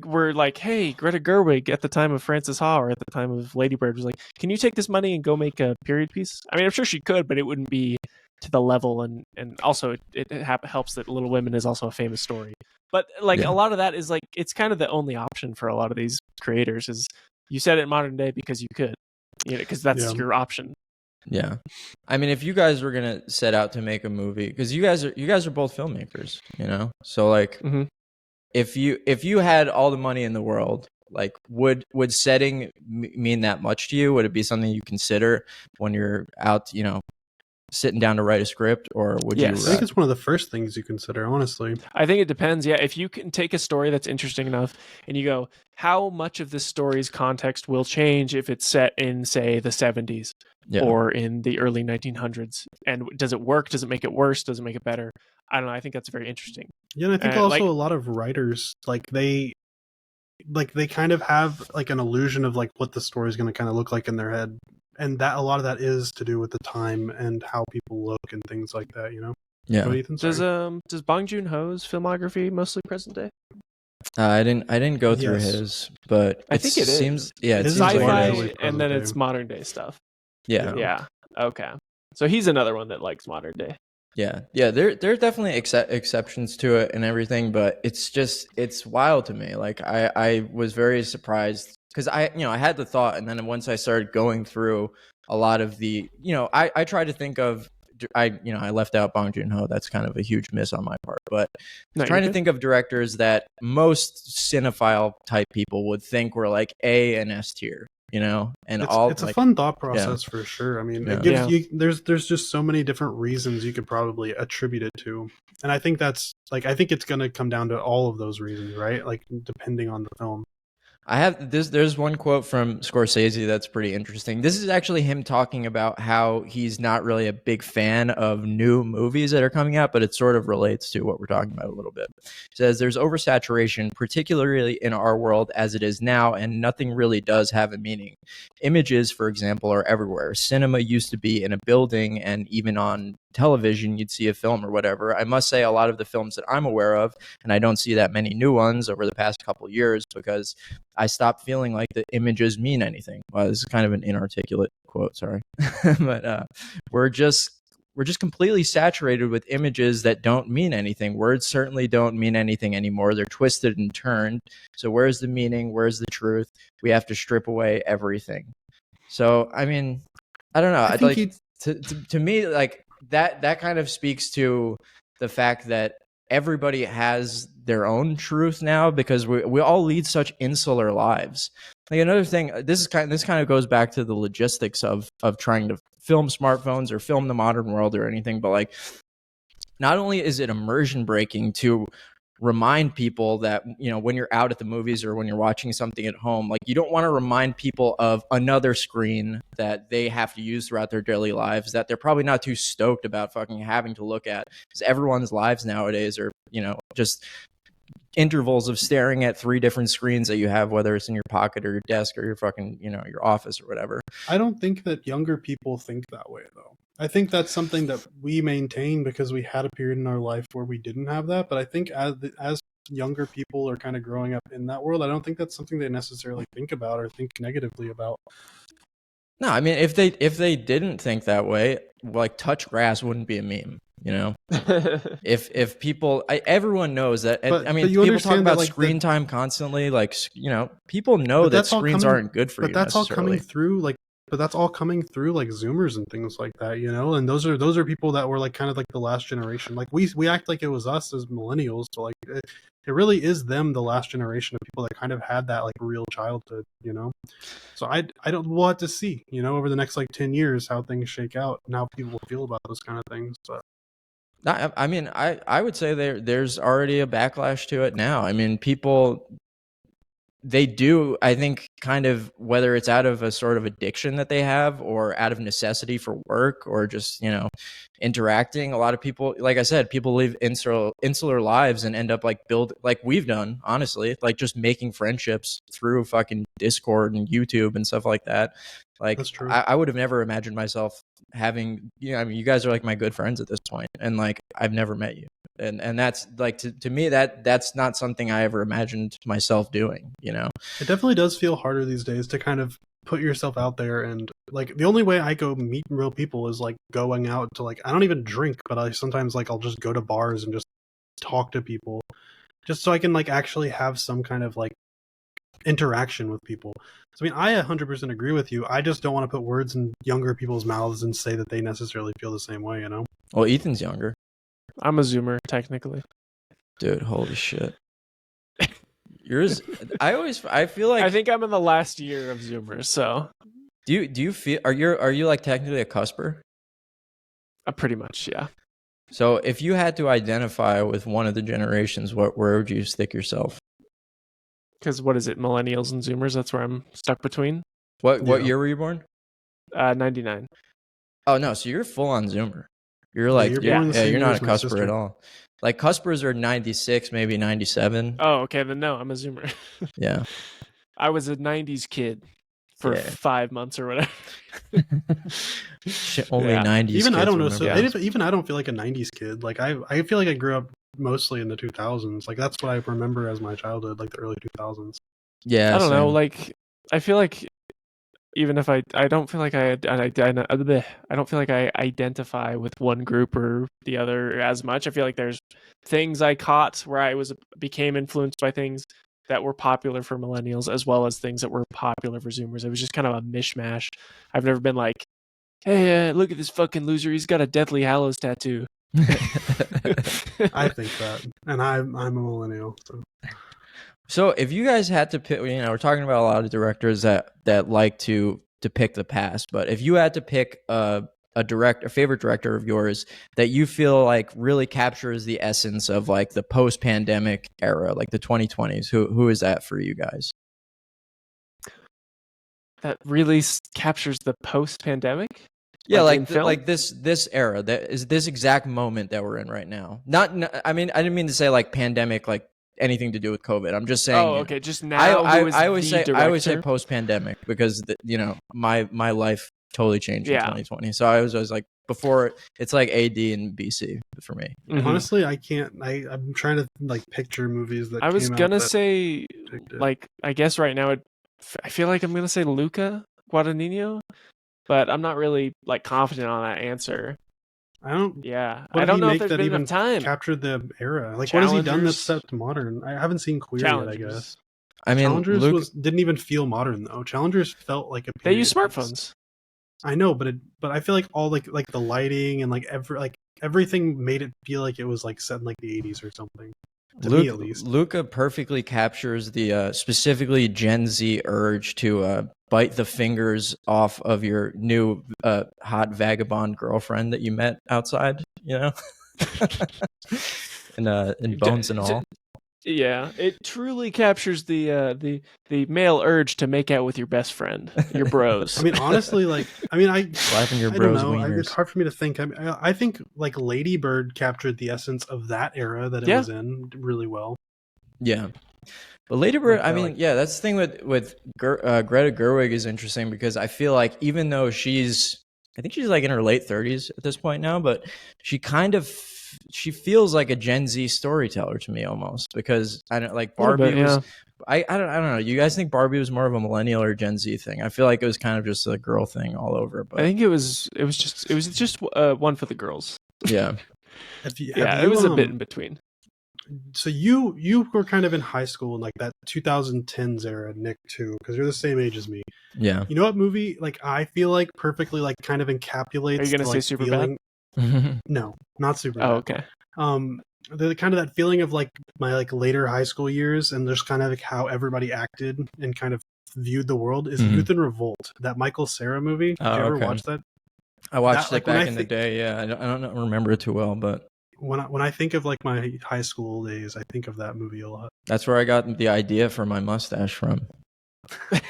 were like, hey, Greta Gerwig at the time of Frances Ha or at the time of Lady Bird was like, can you take this money and go make a period piece? I mean, I'm sure she could, but it wouldn't be to the level. And also it helps that Little Women is also a famous story. But like a lot of that is like, it's kind of the only option for a lot of these creators is you set it in modern day because you could, you know, because that's your option. Yeah. I mean, if you guys were going to set out to make a movie, because you guys are both filmmakers, you know? So like if you had all the money in the world, like would setting mean that much to you? Would it be something you consider when you're out, you know, sitting down to write a script, or would you? I think it's one of the first things you consider, honestly. I think it depends. Yeah, if you can take a story that's interesting enough and you go, how much of this story's context will change if it's set in, say, the 70s or in the early 1900s, and does it work? Does it make it worse? Does it make it better? I don't know. I think that's very interesting. Yeah, and I think also a lot of writers they kind of have like an illusion of like what the story is going to kind of look like in their head. And that a lot of that is to do with the time and how people look and things like that, you know. Yeah. Does Bong Joon-ho's filmography mostly present day? I didn't go through his, but I think it seems is. Yeah, it it's seems sci-fi, like and then it's modern day stuff. Yeah. Yeah. Okay. So he's another one that likes modern day. Yeah. There are definitely exceptions to it and everything, but it's wild to me. Like I was very surprised. Because I had the thought, and then once I started going through a lot of the, I try to think of, I left out Bong Joon-ho. That's kind of a huge miss on my part. But trying to think of directors that most cinephile type people would think were like A and S tier, you know, and it's a fun thought process for sure. I mean, it gives you there's just so many different reasons you could probably attribute it to, and I think that's like I think it's going to come down to all of those reasons, right? Like depending on the film. I have this. There's one quote from Scorsese that's pretty interesting. This is actually him talking about how he's not really a big fan of new movies that are coming out, but it sort of relates to what we're talking about a little bit. He says there's oversaturation, particularly in our world as it is now, and nothing really does have a meaning. Images, for example, are everywhere. Cinema used to be in a building, and even on television you'd see a film or whatever. I must say a lot of the films that I'm aware of, and I don't see that many new ones over the past couple of years because I stopped feeling like the images mean anything. Well, this is kind of an inarticulate quote, sorry. But we're just completely saturated with images that don't mean anything. Words certainly don't mean anything anymore. They're twisted and turned. So where's the meaning? Where's the truth? We have to strip away everything. So, I mean, I don't know. to me, like that kind of speaks to the fact that everybody has their own truth now, because we all lead such insular lives. Like another thing, this kind of goes back to the logistics of trying to film smartphones or film the modern world or anything, but like, not only is it immersion breaking to remind people that, you know, when you're out at the movies or when you're watching something at home, like you don't want to remind people of another screen that they have to use throughout their daily lives that they're probably not too stoked about fucking having to look at, because everyone's lives nowadays are, you know, just intervals of staring at 3 different screens that you have, whether it's in your pocket or your desk or your fucking, you know, your office or whatever. I don't think that younger people think that way though. I think that's something that we maintain because we had a period in our life where we didn't have that. But I think as younger people are kind of growing up in that world, I don't think that's something they necessarily think about or think negatively about. No, I mean, if they didn't think that way, like touch grass wouldn't be a meme, you know. if people, everyone knows that. I mean, people talk about like screen time constantly, like, you know, people know that screens aren't good for you. But that's all coming through, like. But that's all coming through like Zoomers and things like that, you know. And those are people that were like kind of like the last generation. Like we act like it was us as millennials, but like it really is them, the last generation of people that kind of had that like real childhood, you know. So I don't we'll have to see, you know, over the next like 10 years how things shake out and how people feel about those kind of things. But I mean, I would say there's already a backlash to it now. I mean, people. They do, I think, kind of, whether it's out of a sort of addiction that they have or out of necessity for work or just, you know, interacting. A lot of people, like I said, people live insular lives and end up like like we've done, honestly, like just making friendships through fucking Discord and YouTube and stuff like that. Like, that's true. I would have never imagined myself having, you know, I mean, you guys are like my good friends at this point, and like I've never met you. And that's like, to me, that's not something I ever imagined myself doing, you know. It definitely does feel harder these days to kind of put yourself out there, and like the only way I go meet real people is like going out to, like, I don't even drink, but I sometimes like I'll just go to bars and just talk to people just so I can like actually have some kind of like interaction with people. So I mean, I 100% agree with you. I just don't want to put words in younger people's mouths and say that they necessarily feel the same way, you know. Well, Ethan's younger. I'm a Zoomer, technically. Dude, holy shit. Yours, I feel like, I think I'm in the last year of Zoomers, so. Do you feel, are you like technically a cusper? Pretty much, yeah. So if you had to identify with one of the generations, where would you stick yourself? Because what is it, millennials and Zoomers? That's where I'm stuck between. What year were you born? 99. Oh no, so you're full on Zoomer. You're like, you're not a cusper at all. Like cuspers are 96, maybe 97. Oh, okay, then no, I'm a Zoomer. Yeah. I was a 90s kid for 5 months or whatever. Shit, only 90s even kids I don't know. So even I don't feel like a 90s kid. Like I feel like I grew up mostly in the 2000s. Like that's what I remember as my childhood, like the early 2000s. Yeah. I don't know. Like I feel like, even if I don't feel like I don't feel like I identify with one group or the other as much. I feel like there's things I caught where I became influenced by things that were popular for millennials, as well as things that were popular for Zoomers. It was just kind of a mishmash. I've never been like, hey, look at this fucking loser. He's got a Deathly Hallows tattoo. I think that, and I'm a millennial. So if you guys had to pick, you know, we're talking about a lot of directors that like to depict the past, but if you had to pick a favorite director of yours that you feel like really captures the essence of like the post-pandemic era, like the 2020s, who is that for you guys? That really captures the post-pandemic? Yeah, like this era, that is this exact moment that we're in right now. I mean, I didn't mean to say like pandemic, like anything to do with COVID. I'm just saying. Oh, okay. Just now. I always say post-pandemic because you know my life totally changed in 2020. So I was always like, before, it's like AD and BC for me. Mm-hmm. Honestly, I can't. I'm trying to like picture movies that. I was gonna say, like, I guess right now, I feel like I'm gonna say Luca Guadagnino, but I'm not really like confident on that answer. I don't. Yeah, I don't know if there's been enough time. Captured the era. Like, what has he done that's set to modern? I haven't seen Queer yet, I guess. I mean, Challengers didn't even feel modern though. Challengers felt like a. They use smartphones. I know, but I feel like all like the lighting and like everything made it feel like it was like set in like the 80s or something. To me, at least. Luca perfectly captures the specifically Gen Z urge to bite the fingers off of your new hot vagabond girlfriend that you met outside, you know, and bones and all. Yeah, it truly captures the male urge to make out with your best friend, your bros. I mean, honestly, slapping your I bros' don't know. wieners. It's hard for me to think. I think like Lady Bird captured the essence of that era that it was in really well. Yeah. But Lady Bird, that's the thing with Greta Gerwig is interesting because I feel like even though I think she's like in her late 30s at this point now, but she feels like a Gen Z storyteller to me almost, because I don't like Barbie was. I don't know. You guys think Barbie was more of a millennial or Gen Z thing? I feel like it was kind of just a girl thing all over. But I think it was just one for the girls. Yeah. It was a bit in between. So you were kind of in high school in like that 2010s era, Nick, too, because you're the same age as me. Yeah. You know what movie like I feel like perfectly like kind of encapsulates? Are you gonna say Superbad? No, not Superbad. Oh, okay. The kind of that feeling of like my like later high school years, and just kind of like how everybody acted and kind of viewed the world is Youth in Revolt, that Michael Cera movie. Did you ever watch that? I watched it back in the day. Yeah, I don't remember it too well, but when I think of like my high school days, I think of that movie a lot. That's where I got the idea for my mustache from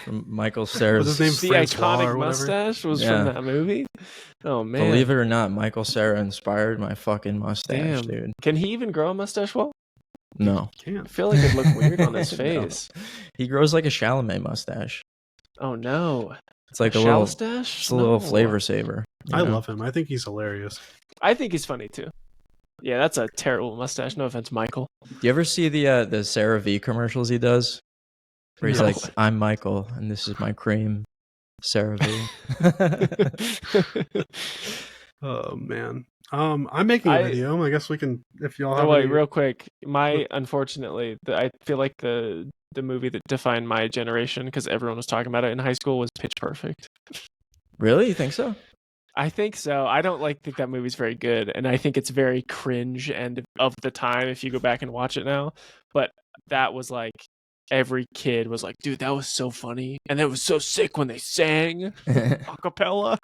Michael Cera's. Was his name the Francois iconic mustache was from that movie? Oh man! Believe it or not, Michael Cera inspired my fucking mustache, dude. Can he even grow a mustache well? No. Can't. I feel like it'd look weird on his face. No. He grows like a Chalamet mustache. Oh no! It's like a little flavor saver. I love him. I think he's hilarious. I think he's funny too. Yeah, that's a terrible mustache. No offense, Michael. Do you ever see the CeraVe commercials he does? Where he's like, "I'm Michael, and this is my cream, CeraVe." Oh man. I'm making a video. I guess we can, if y'all have. Wait, real quick. Unfortunately, I feel like the movie that defined my generation, because everyone was talking about it in high school, was Pitch Perfect. Really? You think so? I think so. I don't think that movie's very good, and I think it's very cringe and of the time if you go back and watch it now. But that was like, every kid was like, dude, that was so funny, and it was so sick when they sang a cappella.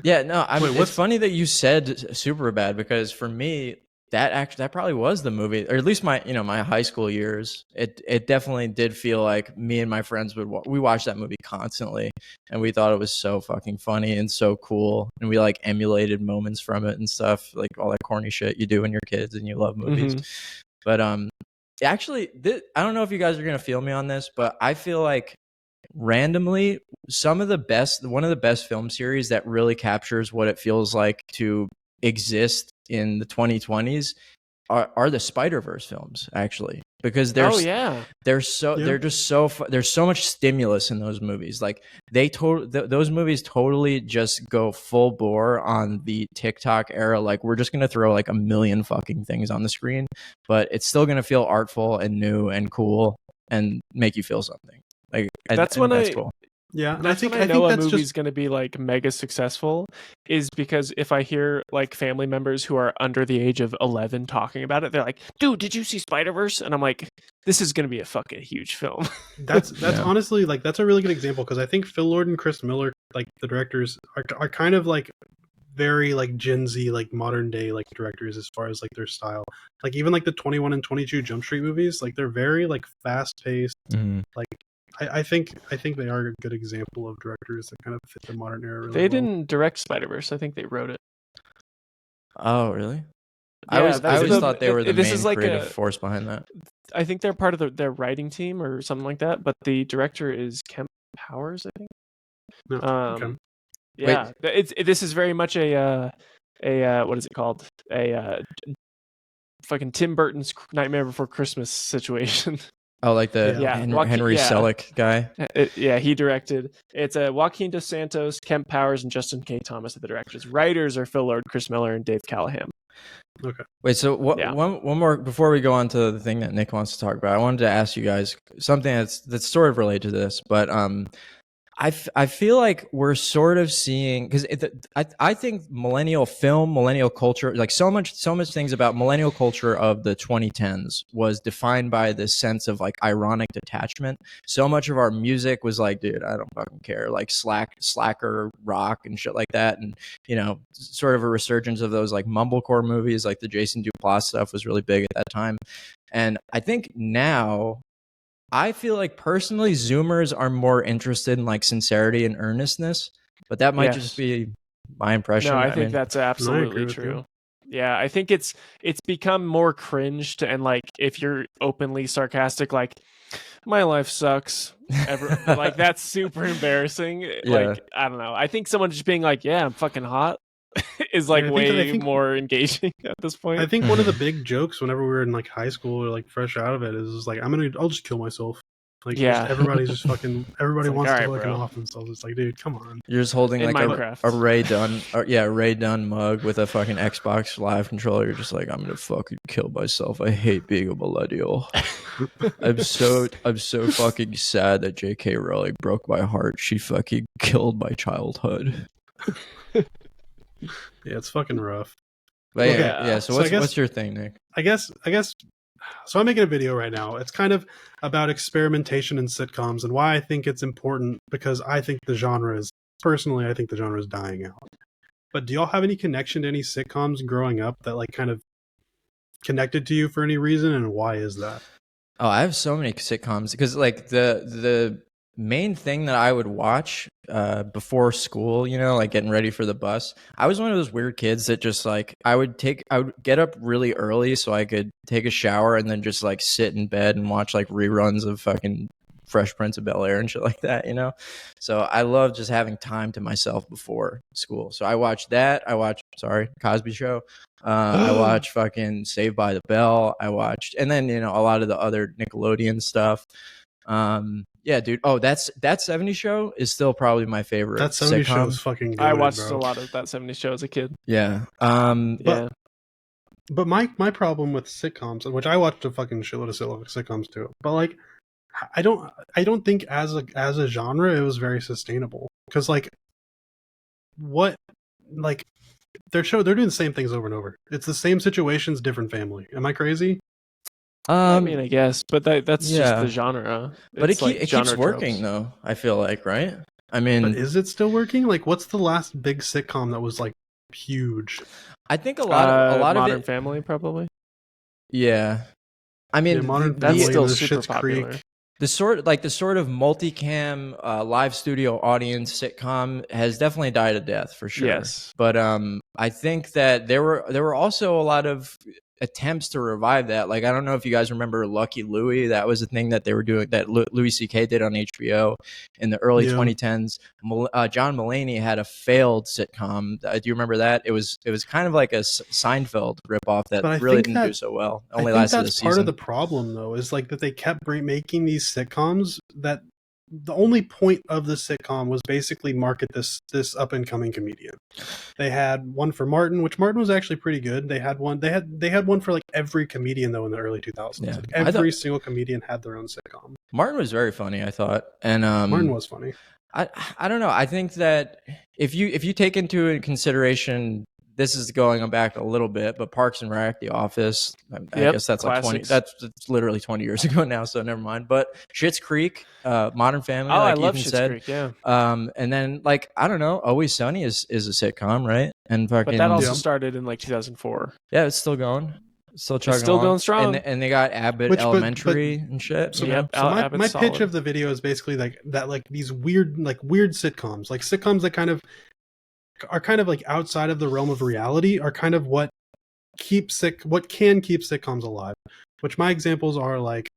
Yeah, no, it's funny that you said Superbad, because for me, that probably was the movie, or at least my high school years. It definitely did feel like me and my friends we watched that movie constantly, and we thought it was so fucking funny and so cool, and we like emulated moments from it and stuff, like all that corny shit you do when you're kids and you love movies. But actually, I don't know if you guys are gonna feel me on this, but I feel like randomly one of the best film series that really captures what it feels like to exist in the 2020s are the Spider-Verse films, actually, because there's so much stimulus in those movies. Like those movies totally just go full bore on the TikTok era. Like, we're just gonna throw like a million fucking things on the screen, but it's still gonna feel artful and new and cool and make you feel something. Like, that's cool. Yeah, and I think a movie's going to be like mega successful is because if I hear like family members who are under the age of 11 talking about it, they're like, "Dude, did you see Spider-Verse?" And I'm like, "This is going to be a fucking huge film." That's honestly like that's a really good example, because I think Phil Lord and Chris Miller, like the directors, are kind of like very like Gen Z, like modern day like directors as far as like their style. Like even like the 21 and 22 Jump Street movies, like they're very like fast paced, like. I think they are a good example of directors that kind of fit the modern era really They didn't direct Spider-Verse. I think they wrote it. Oh, really? Yeah, I always thought they were the main creative force behind that. I think they're part of their writing team or something like that, but the director is Kemp Powers, I think. No, okay. Yeah, this is very much a what is it called? A fucking Tim Burton's Nightmare Before Christmas situation. Oh, like the Henry Selick guy? He directed. It's Joaquin Dos Santos, Kemp Powers, and Justin K. Thomas are the directors. Writers are Phil Lord, Chris Miller, and Dave Callahan. Okay. Wait, so one more before we go on to the thing that Nick wants to talk about. I wanted to ask you guys something that's sort of related to this, but I feel like we're sort of seeing, because I think millennial film, millennial culture, like so much things about millennial culture of the 2010s was defined by this sense of like ironic detachment. So much of our music was like, dude, I don't fucking care, like slacker rock and shit like that, and sort of a resurgence of those like mumblecore movies, like the Jason Duplass stuff was really big at that time. And I think now, I feel like personally Zoomers are more interested in like sincerity and earnestness, but that might just be my impression. No, I think that's absolutely true. Yeah, I think it's become more cringe and like if you're openly sarcastic, like my life sucks. Like that's super embarrassing. Yeah. Like I don't know. I think someone just being like, "Yeah, I'm fucking hot," is like way more engaging at this point. I think one of the big jokes whenever we were in like high school or like fresh out of it is like I'll just kill myself. Like everybody's just fucking everybody wants to fucking off themselves. It's like, dude, come on. You're just holding like a Ray Dunn mug with a fucking Xbox Live controller. You're just like, I'm gonna fucking kill myself. I hate being a millennial. I'm so fucking sad that J.K. Rowling broke my heart. She fucking killed my childhood. Yeah, it's fucking rough. But yeah. So what's your thing, Nick? I guess. So I'm making a video right now. It's kind of about experimentation in sitcoms and why I think it's important, because I think the genre is dying out. But do y'all have any connection to any sitcoms growing up that like kind of connected to you for any reason, and why is that? Oh, I have so many sitcoms because like the main thing that I would watch before school, like getting ready for the bus, I was one of those weird kids that just like I would get up really early so I could take a shower and then just like sit in bed and watch like reruns of fucking Fresh Prince of Bel-Air and shit like that, So I love just having time to myself before school. So I watched that. Cosby Show. I watched fucking Saved by the Bell. I watched, and then a lot of the other Nickelodeon stuff. Yeah, dude. Oh, that 70s Show is still probably my favorite. That 70s Show is fucking good. I watched a lot of that 70s Show as a kid. Yeah. But my problem with sitcoms, which I watched a fucking shitload of sitcoms too, but like I don't think as a genre it was very sustainable, because like they're doing the same things over and over. It's the same situations, different family. Am I crazy? I mean, I guess, but that's just the genre. But it keeps working though, I feel like, right? I mean, but is it still working? Like, what's the last big sitcom that was like huge? I think a lot of Modern it, Family, probably. Yeah, I mean, Modern that's Family, still super popular. Creek. The sort of multicam live studio audience sitcom has definitely died a death for sure. Yes, but I think that there were also a lot of attempts to revive that. Like, I don't know if you guys remember Lucky Louie. That was a thing that they were doing, that Louis C.K. did on HBO in the early 2010s. John Mulaney had a failed sitcom. Do you remember that? It was kind of like a Seinfeld ripoff that really didn't do so well. It only lasted a season. Part of the problem though is like that they kept making these sitcoms that the only point of the sitcom was basically market this up and coming comedian. They had one for Martin, which Martin was actually pretty good. They had one for like every comedian though in the early 2000s. Yeah. Like every single comedian had their own sitcom. Martin was very funny, I thought, and Martin was funny. I don't know. I think that if you take into consideration, this is going back a little bit, but Parks and Rec, The Office, I guess that's classics. like 20. That's literally 20 years ago now, so never mind. But Schitt's Creek, Modern Family. Oh, like I love Ethan Schitt's said. Creek. Yeah. And then like I don't know, Always Sunny is a sitcom, right? And fucking, but that also started in like 2004. Yeah, it's still going. Still chugging still along. going strong. And they got Abbott Elementary and shit. So, Abbott's my pitch of the video is basically like that, like these weird sitcoms, like sitcoms that kind of are kind of like outside of the realm of reality, are kind of what can keep sitcoms alive. Which my examples are like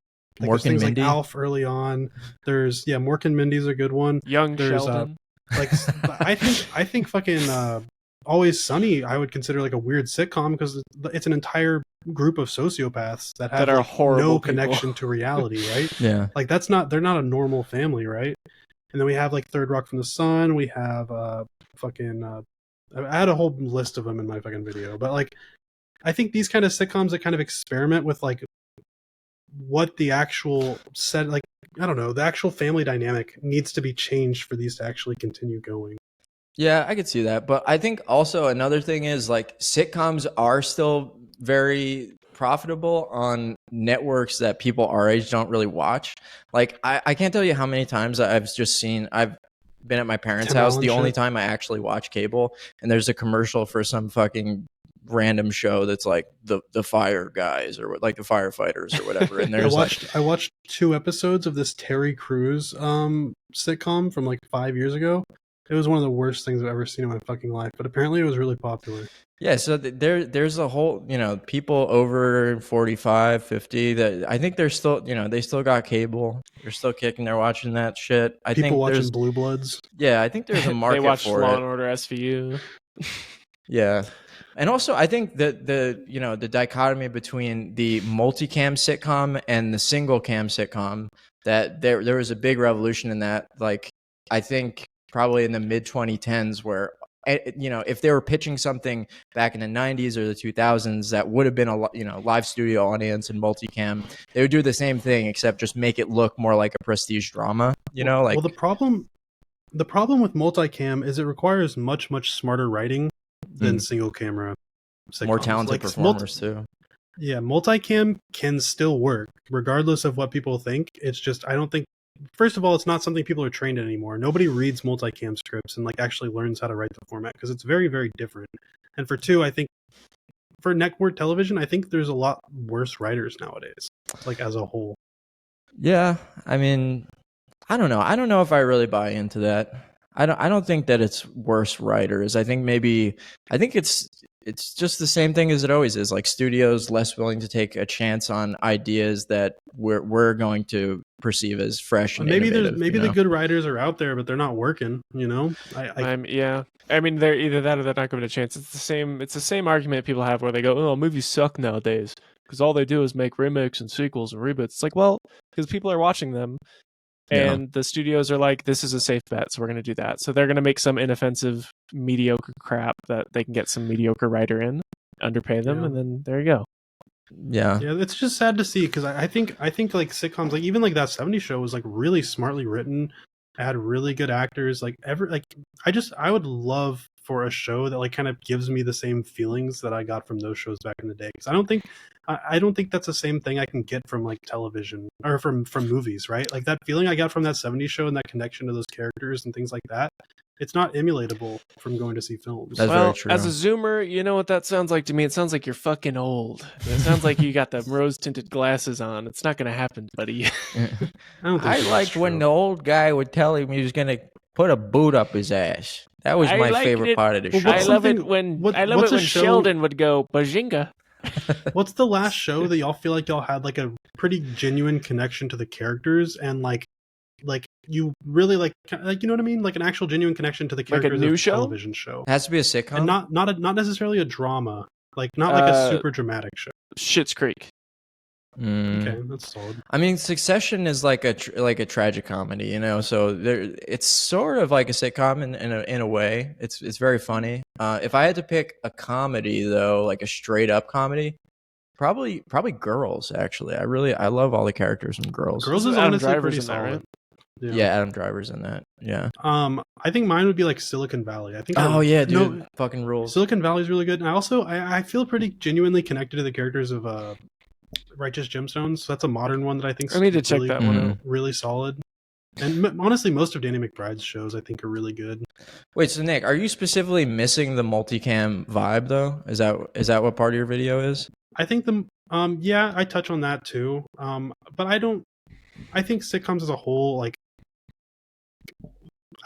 Mork and Mindy. Like Alf early on. There's Mork and Mindy's a good one. Young Sheldon. I think fucking Always Sunny I would consider like a weird sitcom, because it's an entire group of sociopaths that have are horrible no people. connection to reality, right? Yeah. Like they're not a normal family, right? And then we have like Third Rock from the Sun. We have I had a whole list of them in my fucking video, but like I think these kind of sitcoms that kind of experiment with like what the actual set, like I don't know, the actual family dynamic needs to be changed for these to actually continue going. Yeah, I could see that. But I think also another thing is like sitcoms are still very profitable on networks that people our age don't really watch. Like I can't tell you how many times I've been at my parents' house. The only time I actually watch cable, and there's a commercial for some fucking random show that's like the fire guys or like the firefighters or whatever. And there's I watched 2 episodes of this Terry Crews sitcom from like 5 years ago. It was one of the worst things I've ever seen in my fucking life, but apparently it was really popular. Yeah, so there's a whole, people over 45, 50 that I think they're still, they still got cable. They're still kicking, they're watching that shit. People watching Blue Bloods. Yeah, I think there's a market for it. They watch Law and Order SVU. Yeah. And also, I think that the dichotomy between the multicam sitcom and the single cam sitcom, that there was a big revolution in that. Like, I think probably in the mid 2010s, where if they were pitching something back in the 90s or the 2000s that would have been a live studio audience and multicam, they would do the same thing except just make it look more like a prestige drama. Well, the problem with multicam is it requires much smarter writing than single camera sitcoms. More talented performers too. Yeah, multicam can still work regardless of what people think. It's just, I don't think, first of all, it's not something people are trained in anymore. Nobody reads multicam scripts and like actually learns how to write the format because it's very, very different. And for 2, I think for network television, I think there's a lot worse writers nowadays, like as a whole. Yeah, I mean, I don't know. I don't know if I really buy into that. I don't think that it's worse writers. I think it's just the same thing as it always is. Like studios less willing to take a chance on ideas that we're going to perceive as fresh and maybe innovative, the good writers are out there, but they're not working. Yeah. I mean, they're either that or they're not given a chance. It's the same argument people have where they go, "Oh, movies suck nowadays because all they do is make remakes and sequels and reboots." It's like, well, because people are watching them. And the studios are like, this is a safe bet, so we're going to do that. So they're going to make some inoffensive, mediocre crap that they can get some mediocre writer in, underpay them, and then there you go. Yeah, it's just sad to see because I think like sitcoms, like even like that 70s show was like really smartly written. It had really good actors. I would love for a show that like kind of gives me the same feelings that I got from those shows back in the day. Because I don't think that's the same thing I can get from like television or from movies, right? Like that feeling I got from that 70s show and that connection to those characters and things like that. It's not emulatable from going to see films. That's very true. As a Zoomer, you know what that sounds like to me? It sounds like you're fucking old. It sounds like you got the rose-tinted glasses on. It's not going to happen, buddy. I liked when the old guy would tell him he was going to put a boot up his ass. That was my favorite part of the show. I love it when Sheldon would go, Bajinga. What's the last show that y'all feel like y'all had like a pretty genuine connection to the characters and like you really like you know what I mean, like an actual genuine connection to the characters, like a new of a television show? It has to be a sitcom, and not necessarily a drama, like not like a super dramatic show. Schitt's Creek. Okay, that's solid. I mean, Succession is like a tragic comedy, so it's sort of like a sitcom in a way. It's very funny. If I had to pick a comedy though, like a straight up comedy, probably Girls. Actually, I love all the characters from Girls. Girls is Adam honestly Driver's pretty in that, solid. right? Yeah, Adam Driver's in that. Yeah. I think mine would be like Silicon Valley. I think. Dude, fucking rules. Silicon Valley is really good, and I feel pretty genuinely connected to the characters of Righteous Gemstones. So that's a modern one that I think. I need to check that one out. Really solid. And honestly, most of Danny McBride's shows I think are really good. Wait, so Nick, are you specifically missing the multicam vibe though? Is that what part of your video is? I think yeah, I touch on that too. But I think sitcoms as a whole, like,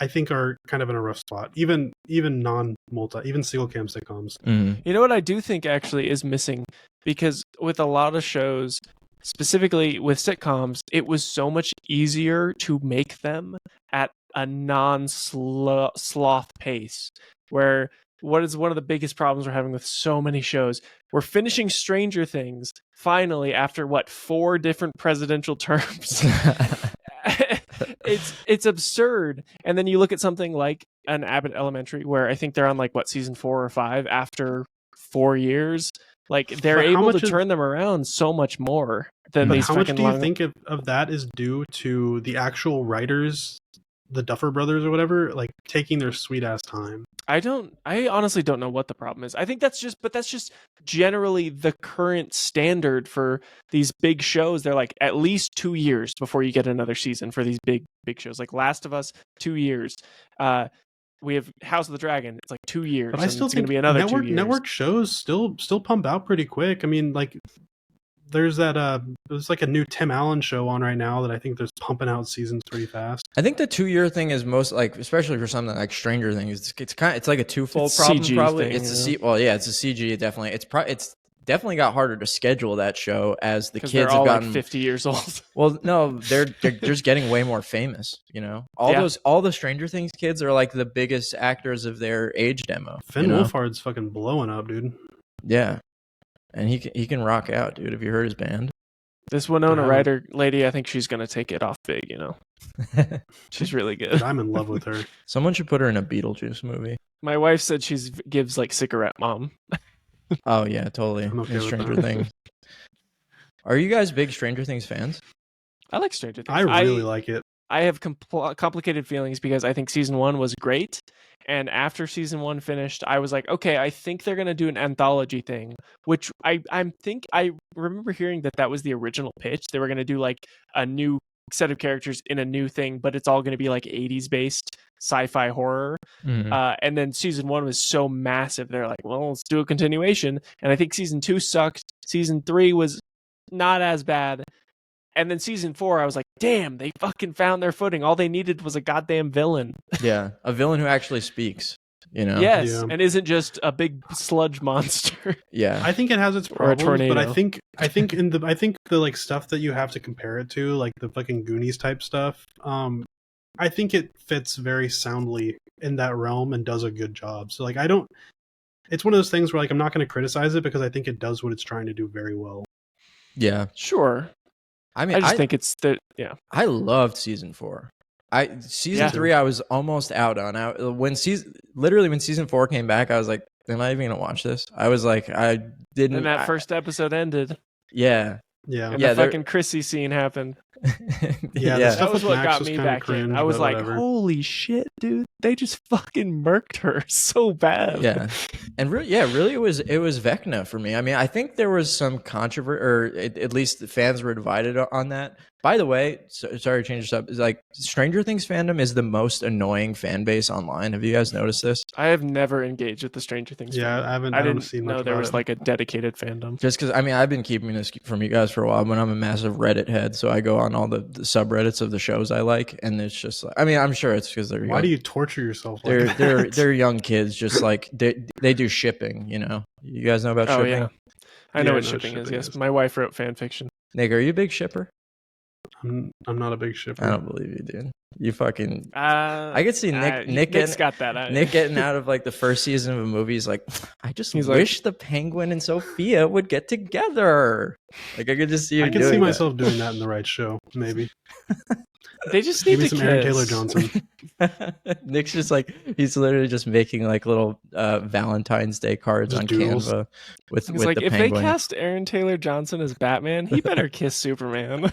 I think are kind of in a rough spot. Even single cam sitcoms. Mm-hmm. You know what I do think actually is missing, because with a lot of shows, specifically with sitcoms, it was so much easier to make them at a non-sloth pace. Where what is one of the biggest problems we're having with so many shows? We're finishing Stranger Things finally after 4 different presidential terms. It's absurd. And then you look at something like an Abbott Elementary, where I think they're on season 4 or 5 after 4 years. Like they're able to turn them around so much more than these. How much do you think of that is due to the actual writers, the Duffer Brothers or whatever, like taking their sweet ass time? I honestly don't know what the problem is. I think that's just generally the current standard for these big shows. They're like at least 2 years before you get another season for these big shows. Like Last of Us, 2 years. We have House of the Dragon. It's like 2 years. But I still think think it's gonna be another 2 years. Network shows still pump out pretty quick. I mean, like there's like a new Tim Allen show on right now that I think there's pumping out seasons pretty fast. I think the 2 year thing is most like, especially for something like Stranger Things, it's like a twofold problem. CG probably thing, it's it's a CG definitely. It's definitely got harder to schedule that show as the kids they're all have gotten like 50 years old. Well, no, they're just getting way more famous. You know, all the Stranger Things kids are like the biggest actors of their age demo. Finn Wolfhard's fucking blowing up, dude. Yeah. And he can rock out, dude. Have you heard his band? This Winona Ryder lady, I think she's gonna take it off big. You know, she's really good. I'm in love with her. Someone should put her in a Beetlejuice movie. My wife said gives like cigarette mom. Oh yeah, totally. Okay Stranger Things. Are you guys big Stranger Things fans? I like Stranger Things. I really like it. I have complicated feelings because I think season 1 was great. And after season 1 finished, I was like, okay, I think they're going to do an anthology thing, which I remember hearing that was the original pitch. They were going to do like a new set of characters in a new thing, but it's all going to be like 80s based sci-fi horror. Mm-hmm. And then season 1 was so massive. They're like, well, let's do a continuation. And I think season 2 sucked. Season 3 was not as bad. And then season 4, I was like, damn, they fucking found their footing. All they needed was a goddamn villain. Yeah, a villain who actually speaks, you know? Yes, and isn't just a big sludge monster. Yeah. I think it has its problems, or a tornado. but I think the like stuff that you have to compare it to, like the fucking Goonies type stuff, I think it fits very soundly in that realm and does a good job. So like it's one of those things where like I'm not going to criticize it because I think it does what it's trying to do very well. Yeah. Sure. I mean, I just think it's I loved season 4. Season 3 I was almost out on. When season 4 came back, I was like, am I even gonna watch this? I was like, I didn't. And that first episode ended. Yeah. Yeah. And the fucking Chrissy scene happened. That was what got me back in. I was like, holy shit, dude. They just fucking murked her so bad. Yeah. And really it was Vecna for me. I mean, I think there was some controversy, or at least the fans were divided on that. By the way, sorry to change this up. It's like Stranger Things fandom is the most annoying fan base online. Have you guys noticed this? I have never engaged with the Stranger Things. Yeah, fandom. I didn't know there was like a dedicated fandom. Just because, I mean, I've been keeping this from you guys for a while, but I'm a massive Reddit head, so I go on all the subreddits of the shows I like, and it's just like, I mean, I'm sure it's because they're Why do you torture yourself? They're young kids, just like they do shipping. You know, you guys know about shipping? Yeah, I know what shipping is. Yes, my wife wrote fan fiction. Nick, are you a big shipper? I'm not a big shipper. I don't believe you, dude. You fucking. I could see Nick's got that. Nick getting out of like the first season of a movie. He's like, I just wish the Penguin and Sophia would get together. Like I could just see. I can see myself doing that in the right show, maybe. They just need Give me to some Aaron Taylor Johnson. Nick's just like, he's literally just making like little Valentine's Day cards on Canva with like, the if Penguin. They cast Aaron Taylor Johnson as Batman, he better kiss Superman.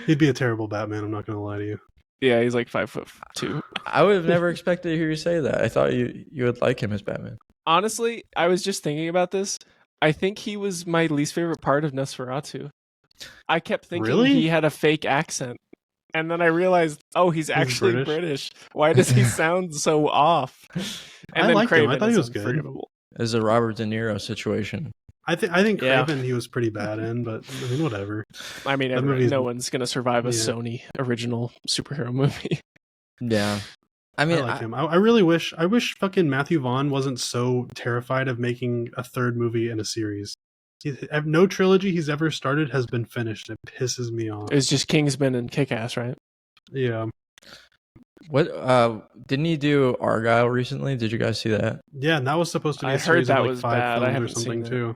He'd be a terrible Batman. I'm not going to lie to you. Yeah, he's like 5'2". I would have never expected to hear you say that. I thought you would like him as Batman. Honestly, I was just thinking about this. I think he was my least favorite part of Nosferatu. I kept thinking he had a fake accent. And then I realized, he's actually British. Why does he sound so off? And I liked him. I thought he was good. It's a Robert De Niro situation. I think Craven he was pretty bad in, but I mean, whatever. I mean, no one's going to survive a Sony original superhero movie. Yeah. I mean, I like him. I really wish fucking Matthew Vaughn wasn't so terrified of making a third movie in a series. No trilogy he's ever started has been finished. It pisses me off. It's just Kingsman and Kick-Ass, right? Yeah. What didn't he do Argyle recently? Did you guys see that? Yeah, and that was supposed to be I a series heard that of like was 5 bad. films I haven't or something seen too.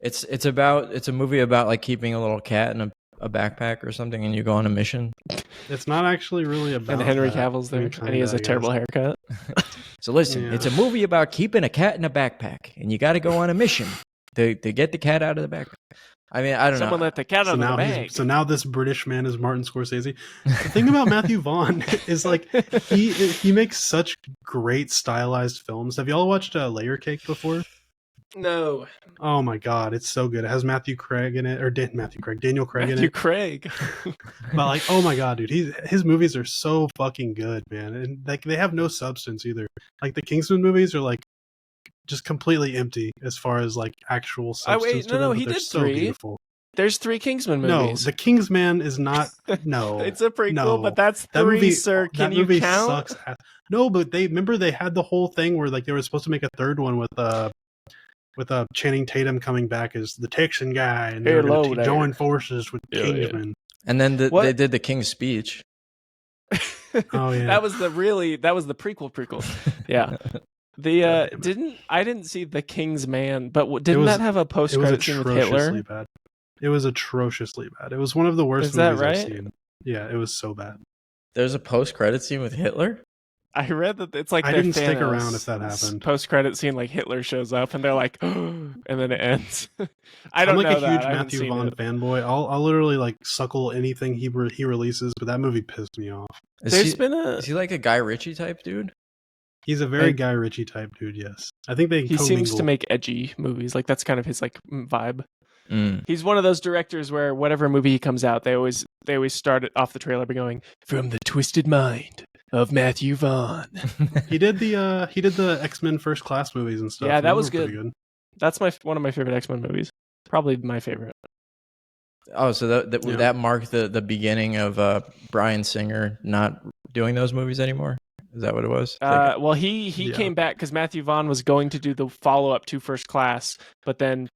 It's a movie about like keeping a little cat in a backpack or something, and you go on a mission. It's not actually really about. And Henry Cavill's there, and he has a terrible haircut. So listen, it's a movie about keeping a cat in a backpack, and you got to go on a mission to get the cat out of the backpack. I mean, I don't know. Someone let the cat out of the bag. So now this British man is Martin Scorsese. The thing about Matthew Vaughn is like he makes such great stylized films. Have y'all watched Layer Cake before? No. Oh my god, it's so good. It has Daniel Craig in it. Matthew Craig. But like, oh my god, dude, his movies are so fucking good, man. And like they have no substance either. Like the Kingsman movies are like just completely empty as far as like actual substance. He did so 3. Beautiful. There's 3 Kingsman movies. No, the Kingsman is not. No, it's a prequel, but that's 3, movie, sir. Can you count? Sucks. No, but they had the whole thing where like they were supposed to make a third one with Channing Tatum coming back as the Texan guy, and they were going to join forces with Kingsman. Yeah. And then they did the King's Speech. Oh yeah, that was the prequel. Yeah. I didn't see The King's Man, but didn't that have a post-credit scene with Hitler? Bad. It was atrociously bad. It was one of the worst movies I've seen. Yeah, it was so bad. There's a post-credit scene with Hitler? I read that it's like I didn't stick around if that happened. Post-credit scene, like Hitler shows up and they're like, and then it ends. I'm like a huge Matthew Vaughn fanboy. I'll literally like suckle anything he releases, but that movie pissed me off. Is he like a Guy Ritchie type dude? He's a very Guy Ritchie type dude. Yes, I think he seems to make edgy movies. Like that's kind of his like vibe. He's one of those directors where whatever movie he comes out, they always start it off the trailer by going, "From the twisted mind of Matthew Vaughn." He did the X-Men First Class movies and stuff. Yeah, that was good. That's one of my favorite X-Men movies. Probably my favorite. Oh, so that marked the beginning of Bryan Singer not doing those movies anymore? Is that what it was? Well, he came back because Matthew Vaughn was going to do the follow-up to First Class, but then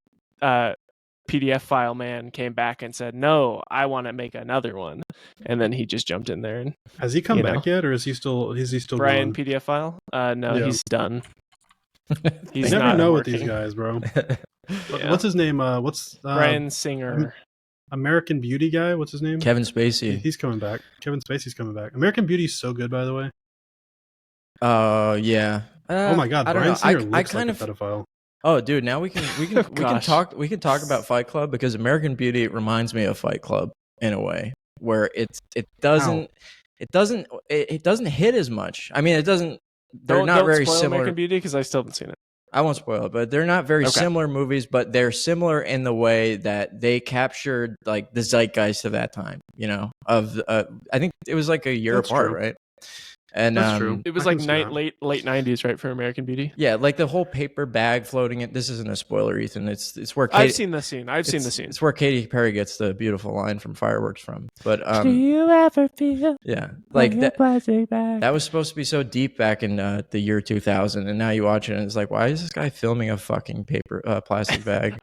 PDF File Man came back and said, "No, I want to make another one," and then he just jumped in there. And has he come back yet, or is he still Brian gone? PDF File? No, he's done. He's I never know working. With these guys, bro. What's his name? What's Bryan Singer? American Beauty guy. What's his name? Kevin Spacey. He's coming back. Kevin Spacey's coming back. American Beauty's so good, by the way. Yeah. Oh my god, Bryan Singer looks like a pedophile. Oh, dude, now we can talk about Fight Club because American Beauty reminds me of Fight Club in a way where it doesn't hit as much. I mean, it doesn't. They're not very similar. American Beauty because I still haven't seen it. I won't spoil it, but they're not very similar movies, but they're similar in the way that they captured like the zeitgeist of that time. You know, I think it was like a year apart, right? And that's true. It was like late 90s, right, for American Beauty? Yeah, like the whole paper bag floating it. This isn't a spoiler, Ethan. It's where I've seen the scene. It's where Katy Perry gets the beautiful line from Fireworks from. But do you ever feel? Yeah, like that was supposed to be so deep back in the year 2000, and now you watch it and it's like, why is this guy filming a fucking plastic bag?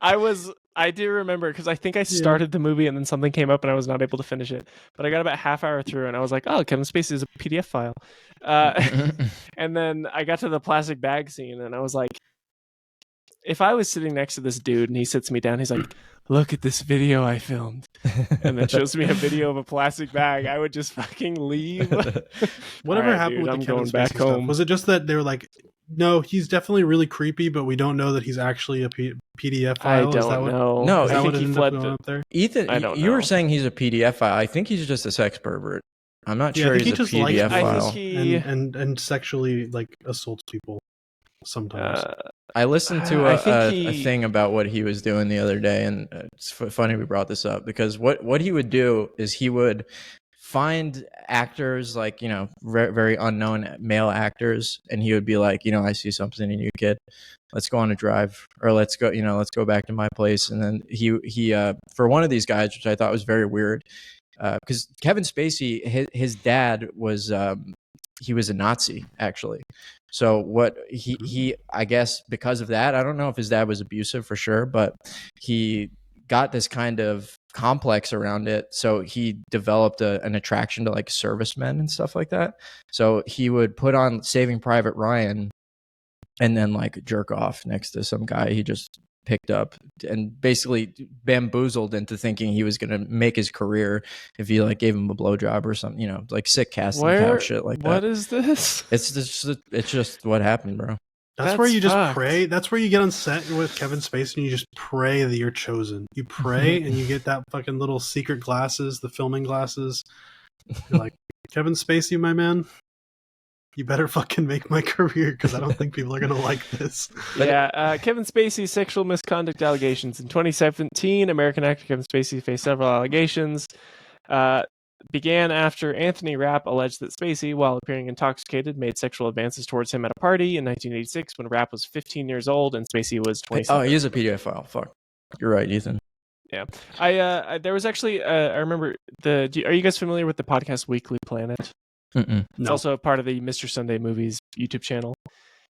I do remember because I think I started the movie and then something came up and I was not able to finish it. But I got about half hour through and I was like, oh, Kevin Spacey is a PDF file. And then I got to the plastic bag scene and I was like, if I was sitting next to this dude and he sits me down, he's like, look at this video I filmed. And then shows me a video of a plastic bag, I would just fucking leave. Whatever happened with the Kevin Spacey stuff? Was it just that they were like, no, he's definitely really creepy, but we don't know that he's actually a PDF file. I don't know. No, I think he fled up there. Ethan, you were saying he's a PDF file. I think he's just a sex pervert. I'm not sure he's a PDF file. And sexually like assaults people sometimes. I listened to a thing about what he was doing the other day, and it's funny we brought this up because what he would do is he would find actors like, you know, very unknown male actors, and he would be like, you know, I see something in you, kid. Let's go on a drive, or let's go back to my place. And then he for one of these guys, which I thought was very weird, because Kevin Spacey, his dad was he was a Nazi actually. So what he I guess because of that, I don't know if his dad was abusive for sure, but he got this kind of complex around it, so he developed an attraction to like servicemen and stuff like that. So he would put on Saving Private Ryan and then like jerk off next to some guy he just picked up and basically bamboozled into thinking he was going to make his career if he like gave him a blowjob or something, like sick casting couch shit like that. What is this? It's just what happened, bro. That's where you just pray. That's where you get on set with Kevin Spacey and you just pray that you're chosen. You pray and you get that fucking little secret glasses, the filming glasses. You're like, Kevin Spacey, my man, you better fucking make my career because I don't think people are going to like this. Yeah, Kevin Spacey's sexual misconduct allegations. In 2017, American actor Kevin Spacey faced several allegations. Began after Anthony Rapp alleged that Spacey, while appearing intoxicated, made sexual advances towards him at a party in 1986 when Rapp was 15 years old and Spacey was 27. Oh, he is a PDF file. Fuck. You're right, Ethan. Yeah. There was actually, I remember, are you guys familiar with the podcast Weekly Planet? It's also a part of the Mr. Sunday Movies YouTube channel.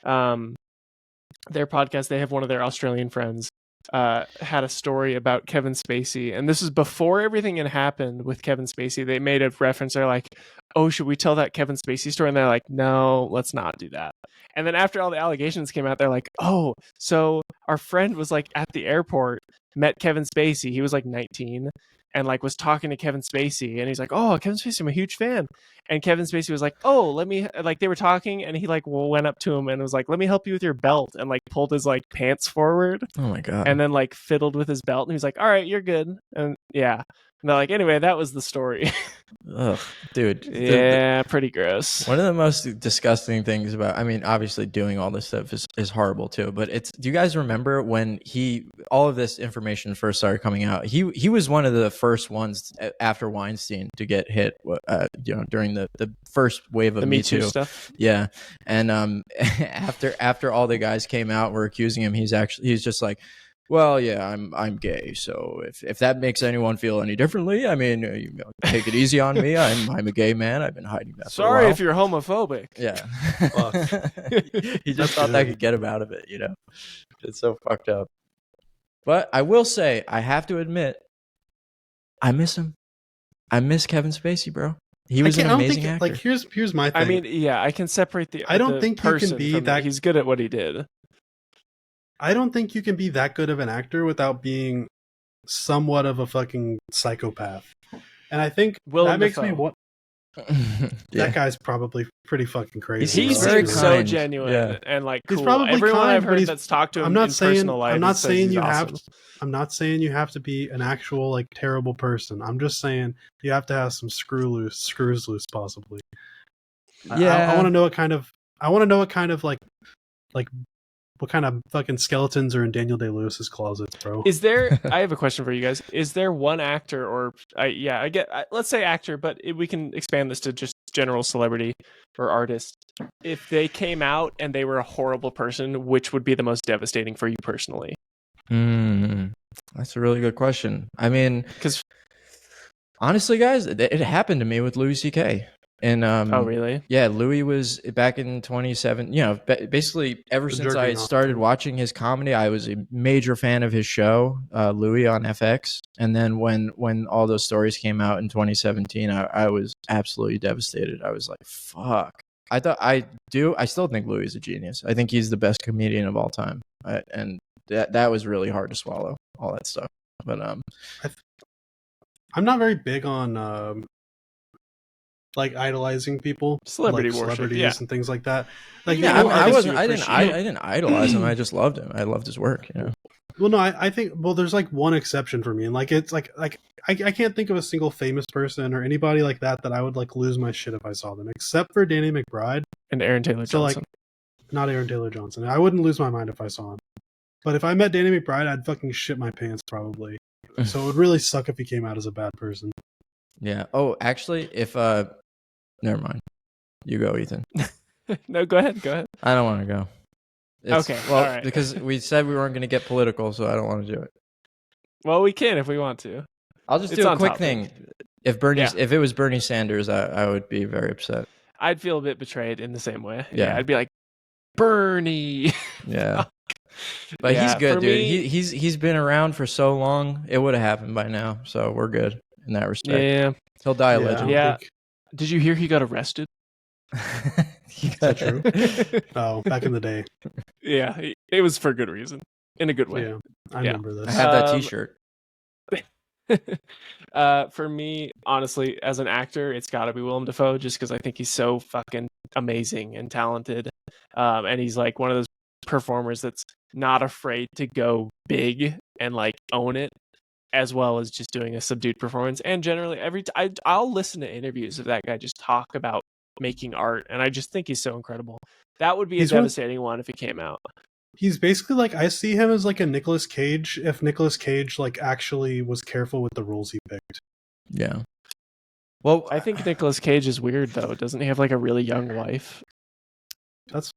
Their podcast, they have one of their Australian friends had a story about Kevin Spacey, and this is before everything had happened with Kevin Spacey. They made a reference. They're like, "Oh, should we tell that Kevin Spacey story?" And they're like, "No, let's not do that." And then after all the allegations came out, they're like, "Oh, so our friend was like at the airport, met Kevin Spacey. He was like 19." And like was talking to Kevin Spacey, and he's like, "Oh, Kevin Spacey, I'm a huge fan." And Kevin Spacey was like, "Oh, let me," like they were talking, and he like went up to him and was like, "Let me help you with your belt," and like pulled his like pants forward. Oh my god! And then like fiddled with his belt, and he was like, "All right, you're good." And yeah, and they're like, "Anyway, that was the story." Ugh, dude. Yeah, pretty gross. One of the most disgusting things about, I mean, obviously doing all this stuff is horrible too, but do you guys remember when all of this information first started coming out? He was one of the first ones after Weinstein to get hit, during the first wave of the Me Too stuff. Yeah. And after all the guys came out, were accusing him, he's just like, "Well, yeah, I'm gay, so if that makes anyone feel any differently, I mean, take it easy on me. I'm a gay man. I've been hiding that. Sorry for a while." if you're homophobic. Yeah, he just thought that could get him out of it. It's so fucked up. But I will say, I have to admit, I miss him. I miss Kevin Spacey, bro. He was an amazing actor. Like here's my thing. I mean, yeah, I can separate the. I don't think you can be that. He's good at what he did. I don't think you can be that good of an actor without being somewhat of a fucking psychopath. And I think that makes me what that guy's probably pretty fucking crazy. He's very so genuine and like cool. He's probably everyone kind, I've heard that's talked to him in personal life. I'm not saying you awesome. I'm not saying you have to be an actual like terrible person. I'm just saying you have to have some screws loose possibly. Yeah. I want to know what kind of like what kind of fucking skeletons are in Daniel Day-Lewis's closets, bro? Is there? I have a question for you guys. Is there one actor, or let's say actor, but we can expand this to just general celebrity or artist. If they came out and they were a horrible person, which would be the most devastating for you personally? That's a really good question. I mean, because honestly, guys, it happened to me with Louis C.K. And oh really? Yeah, Louis was back in 2007. Basically ever since I started watching his comedy, I was a major fan of his show, Louis on FX. And then when all those stories came out in 2017, I was absolutely devastated. I was like, fuck. I still think Louis is a genius. I think he's the best comedian of all time. And that was really hard to swallow, all that stuff. But I'm not very big on like idolizing people, celebrities and things like that. Like, I didn't idolize him. I just loved him. I loved his work. Well, no, I think there's like one exception for me, and like it's like I can't think of a single famous person or anybody like that I would like lose my shit if I saw them, except for Danny McBride and Aaron Taylor Johnson. So like, not Aaron Taylor Johnson. I wouldn't lose my mind if I saw him, but if I met Danny McBride, I'd fucking shit my pants probably. So it would really suck if he came out as a bad person. Yeah. Oh, actually, if never mind. You go, Ethan. No, go ahead. I don't want to go. Okay. Well, all right. Because we said we weren't going to get political, so I don't want to do it. Well, we can if we want to. I'll just do a quick thing. If it was Bernie Sanders, I would be very upset. I'd feel a bit betrayed in the same way. Yeah. I'd be like, Bernie. Yeah. But he's good, dude. He's been around for so long. It would have happened by now, so we're good in that respect. Yeah. He'll die a legend. Yeah. Did you hear he got arrested? Is that true? Oh, back in the day. Yeah, it was for good reason. in a good way. Yeah, I remember this. I have that T-shirt. For me, honestly, as an actor, it's got to be Willem Dafoe, just because I think he's so fucking amazing and talented, and he's like one of those performers that's not afraid to go big and like own it, as well as just doing a subdued performance. And generally, I'll listen to interviews of that guy just talk about making art, and I just think he's so incredible. That would be a devastating one if it came out. He's basically like, I see him as like a Nicolas Cage if Nicolas Cage like actually was careful with the roles he picked. Yeah. Well, I think Nicolas Cage is weird though. Doesn't he have like a really young wife? That's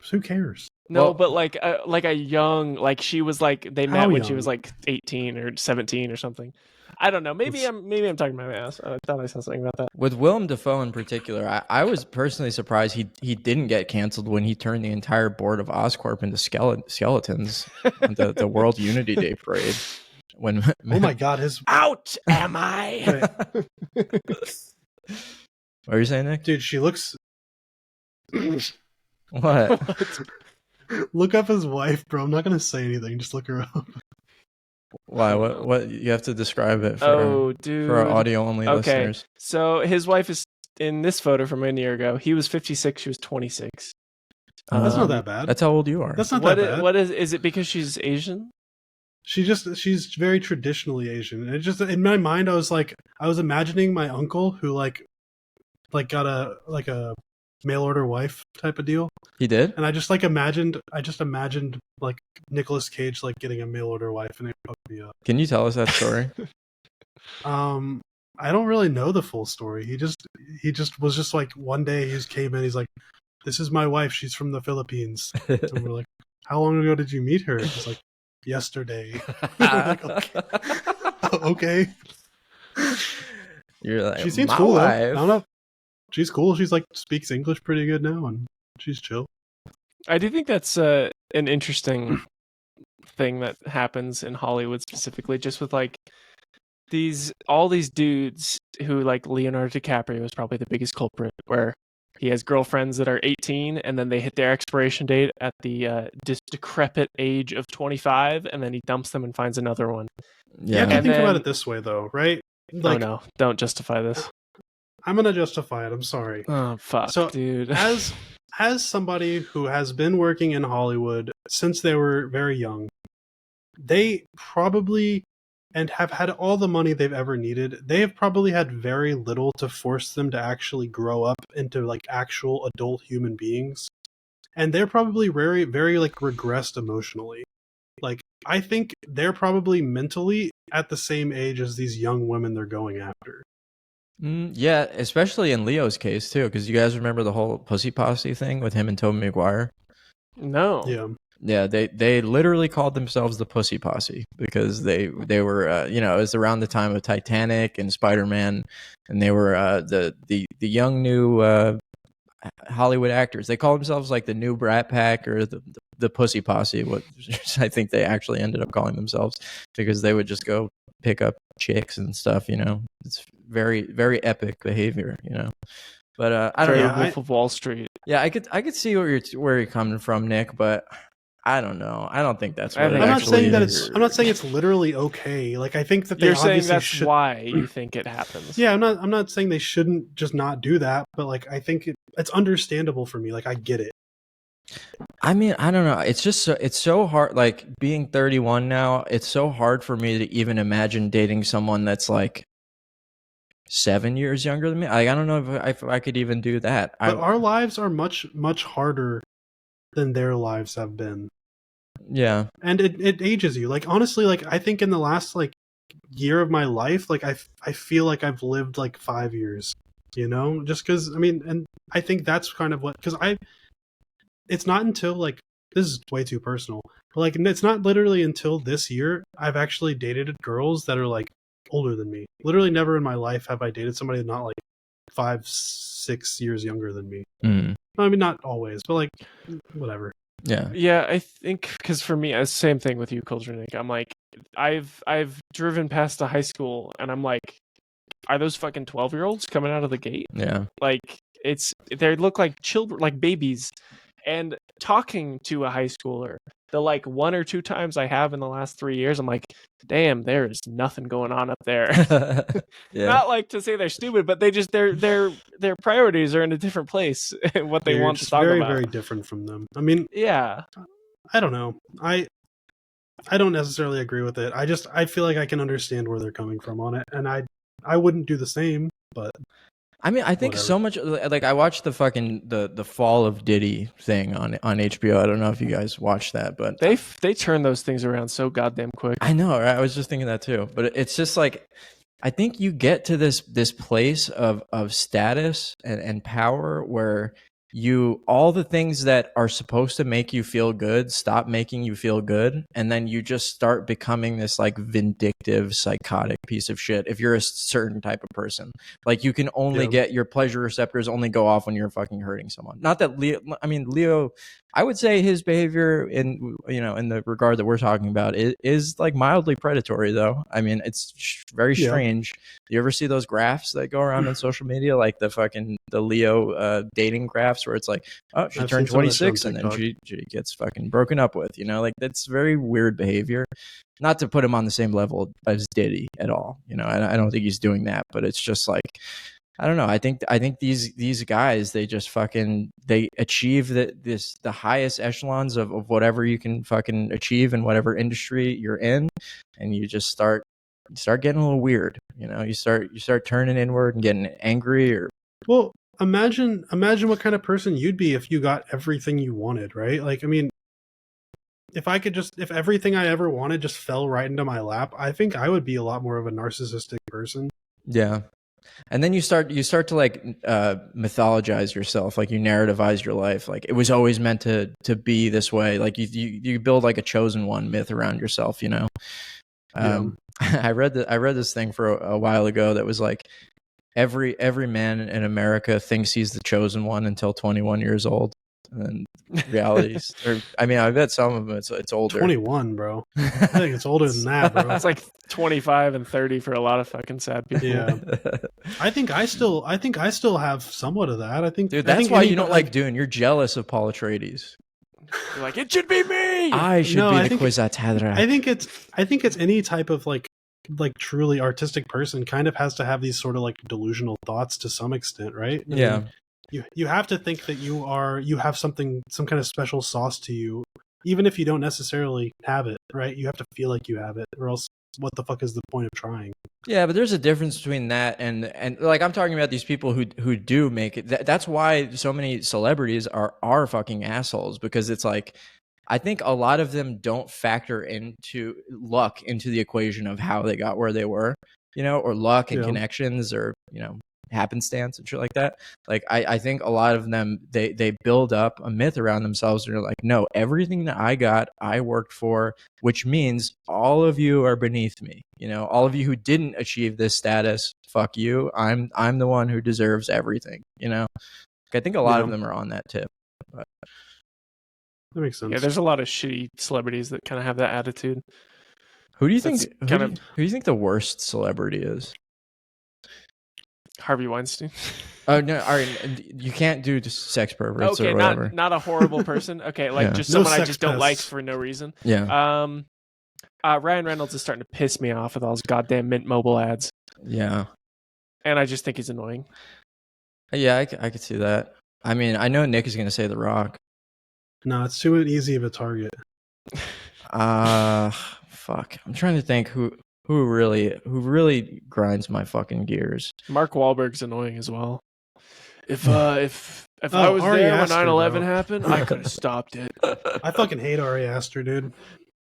who cares? No, but like a young, like she was like they met when she was young? like 18 or 17 or something. I don't know. Maybe I'm talking about my ass. I thought I saw something about that. With Willem Dafoe in particular, I was personally surprised he didn't get canceled when he turned the entire board of Oscorp into skeletons at the World Unity Day parade. When oh my god, his out am I? What are you saying, Nick? Dude, she looks. What? Look up his wife, bro. I'm not gonna say anything. Just look her up. Why? What? You have to describe it for our audio only listeners. So his wife is in this photo from a year ago. He was 56. She was 26. That's not that bad. That's how old you are. That's not that bad. What is it because she's Asian? She's very traditionally Asian. And it just in my mind, I was imagining my uncle who like got a mail order wife type of deal. He did, and I just imagined like Nicolas Cage like getting a mail order wife, and it fucked me up. Can you tell us that story? I don't really know the full story. He just was just like one day he just came in. He's like, "This is my wife. She's from the Philippines." And we're like, "How long ago did you meet her?" He's like, "Yesterday." Like, okay. You're like, she seems cool. I don't know. She's cool. She's like speaks English pretty good now, and she's chill. I do think that's an interesting thing that happens in Hollywood specifically, just with like all these dudes who like Leonardo DiCaprio is probably the biggest culprit, where he has girlfriends that are 18 and then they hit their expiration date at the decrepit age of 25, and then he dumps them and finds another one. Yeah, you have to think about it this way though, right? Like, oh no, don't justify this. I'm gonna justify it. I'm sorry. Oh fuck, so, dude. as somebody who has been working in Hollywood since they were very young, they probably and have had all the money they've ever needed. They have probably had very little to force them to actually grow up into like actual adult human beings, and they're probably very, very like regressed emotionally. Like I think they're probably mentally at the same age as these young women they're going after. Yeah, especially in Leo's case too, because you guys remember the whole Pussy Posse thing with him and Tobey Maguire? No. Yeah, they literally called themselves the Pussy Posse because they were it was around the time of Titanic and Spider-Man, and they were the young new Hollywood actors. They called themselves like the new Brat Pack or the Pussy Posse, what I think they actually ended up calling themselves, because they would just go pick up chicks and stuff. It's very, very epic behavior. But I don't know. Wolf of Wall Street. Yeah, I could see where you're coming from, Nick, but I don't know. I don't think that's what I'm not saying that I'm not saying it's literally okay. Like I think that they you're saying that's should... why you think it happens. Yeah, I'm not saying they shouldn't just not do that, but like I think it's understandable for me. Like I get it. I mean, I don't know. It's just it's so hard. Like being 31 now, it's so hard for me to even imagine dating someone that's like 7 years younger than me. Like, I don't know if I could even do that. But our lives are much, much harder than their lives have been. Yeah. And it ages you. Like, honestly, like, I think in the last, like, year of my life, like, I feel like I've lived, like, 5 years, Just because, I mean, and I think that's kind of what, because it's not until, like, this is way too personal, but, like, it's not literally until this year I've actually dated girls that are, like, older than me. Literally never in my life have I dated somebody not, like, 5-6 years younger than me. I mean, not always, but, like, whatever. Yeah, I think because for me, same thing with you, Culture Nick. I'm like, I've driven past a high school, and I'm like, are those fucking 12-year-olds coming out of the gate? Yeah, like they look like children, like babies. And talking to a high schooler, the like 1 or 2 times I have in the last 3 years, I'm like, damn, there is nothing going on up there. Yeah. Not like to say they're stupid, but they just their priorities are in a different place. What they want to talk very, about. very different from them. I mean, yeah, I don't know. I don't necessarily agree with it. I feel like I can understand where they're coming from on it, and I wouldn't do the same, but I mean, I think whatever. so much. Like, I watched the fucking the Fall of Diddy thing on HBO. I don't know if you guys watched that, but they turn those things around so goddamn quick. I know, right? I was just thinking that too. But it's just like, I think you get to this place of status and power where all the things that are supposed to make you feel good stop making you feel good, and then you just start becoming this like vindictive, psychotic piece of shit if you're a certain type of person. Like, you can only get your pleasure receptors only go off when you're fucking hurting someone. Not that Leo, I would say his behavior in the regard that we're talking about is like mildly predatory, though. I mean, it's very strange. You ever see those graphs that go around on social media, like the Leo dating graphs, where it's like, oh, she turned 26 and then she gets fucking broken up with, like, that's very weird behavior. Not to put him on the same level as Diddy at all, I don't think he's doing that, but it's just like, I don't know. I think these guys, they just fucking, they achieve the highest echelons of whatever you can fucking achieve in whatever industry you're in, and you just start getting a little weird. You start turning inward and getting angry. Or, well, imagine what kind of person you'd be if you got everything you wanted, right? Like, I mean, if everything I ever wanted just fell right into my lap, I think I would be a lot more of a narcissistic person. Yeah. And then you start to like mythologize yourself, like you narrativize your life, like it was always meant to be this way. Like you build like a chosen one myth around yourself, I read this thing for a while ago that was like, every man in America thinks he's the chosen one until 21 years old. And realities, I bet some of them it's older. 21, bro. I think it's older than that, bro. It's like 25 and 30 for a lot of fucking sad people. Yeah. I think I still have somewhat of that. I think, dude, that's why you don't like Dune. You're jealous of Paul Atreides. You're like, it should be me. I should be the Kwisatz I think it's any type of like truly artistic person kind of has to have these sort of like delusional thoughts to some extent, right? I mean, you have to think that you have some kind of special sauce to you, even if you don't necessarily have it, right? You have to feel like you have it, or else what the fuck is the point of trying? Yeah, but there's a difference between that and like, I'm talking about these people who do make it. That's why so many celebrities are fucking assholes, because it's like, I think a lot of them don't factor into luck into the equation of how they got where they were, or luck and connections, or happenstance and shit like that. Like, I think a lot of them, they build up a myth around themselves, and they're like, no, everything that I got, I worked for, which means all of you are beneath me. All of you who didn't achieve this status, fuck you. I'm the one who deserves everything. I think a lot of them are on that tip. But that makes sense. Yeah, there's a lot of shitty celebrities that kind of have that attitude. Who do you think who do you think the worst celebrity is? Harvey Weinstein. Oh no! All right, you can't do just sex perverts or whatever. not a horrible person. Okay, like just someone I just don't like for no reason. Yeah. Ryan Reynolds is starting to piss me off with all his goddamn Mint Mobile ads. Yeah. And I just think he's annoying. Yeah, I could see that. I mean, I know Nick is going to say The Rock. No, it's too easy of a target. Fuck. I'm trying to think who really grinds my fucking gears. Mark Wahlberg's annoying as well. If I was there when 9/11 happened, I could have stopped it. I fucking hate Ari Aster, dude.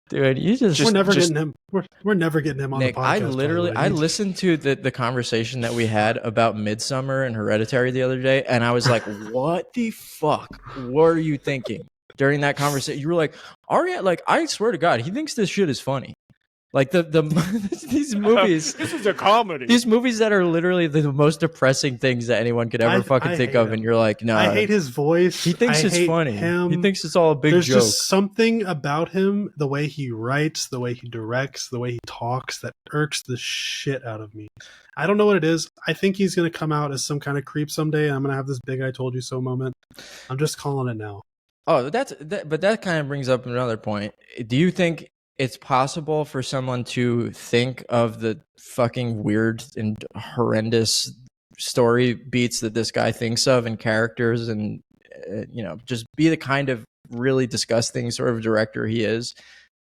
Dude, we're never getting him. We're never getting him on Nick, the podcast. I listened to the conversation that we had about Midsommar and Hereditary the other day, and I was like, "What the fuck were you thinking during that conversation?" You were like, "Ari, like, I swear to God, he thinks this shit is funny." Like these movies, this is a comedy. These movies that are literally the most depressing things that anyone could ever fucking think of, and you're like, no. I hate his voice. He thinks it's funny. He thinks it's all a big joke. There's just something about him, the way he writes, the way he directs, the way he talks, that irks the shit out of me. I don't know what it is. I think he's going to come out as some kind of creep someday, and I'm going to have this big "I told you so" moment. I'm just calling it now. but that kind of brings up another point. Do you think it's possible for someone to think of the fucking weird and horrendous story beats that this guy thinks of and characters and just be the kind of really disgusting sort of director he is?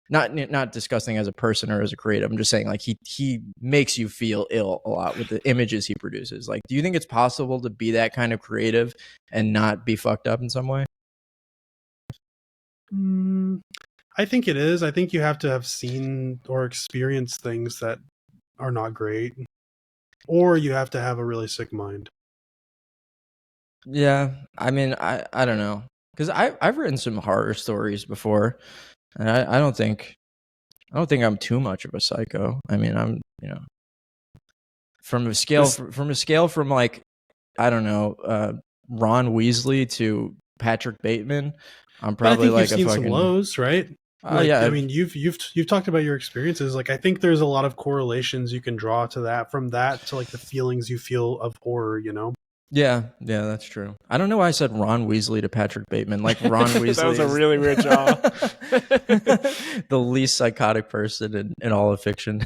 Not disgusting as a person or as a creative. I'm just saying, like, he makes you feel ill a lot with the images he produces. Like, do you think it's possible to be that kind of creative and not be fucked up in some way? I think it is. I think you have to have seen or experienced things that are not great, or you have to have a really sick mind. Yeah, I mean, I don't know, because I've written some horror stories before, and I don't think I'm too much of a psycho. I mean, I'm from a scale from like, I don't know, Ron Weasley to Patrick Bateman. I'm probably like you've seen some lows, right? Yeah. I mean, you've talked about your experiences. Like, I think there's a lot of correlations you can draw to that, from that to like the feelings you feel of horror. Yeah, that's true. I don't know why I said Ron Weasley to Patrick Bateman. Like, Ron Weasley. That was a really weird job. The least psychotic person in all of fiction.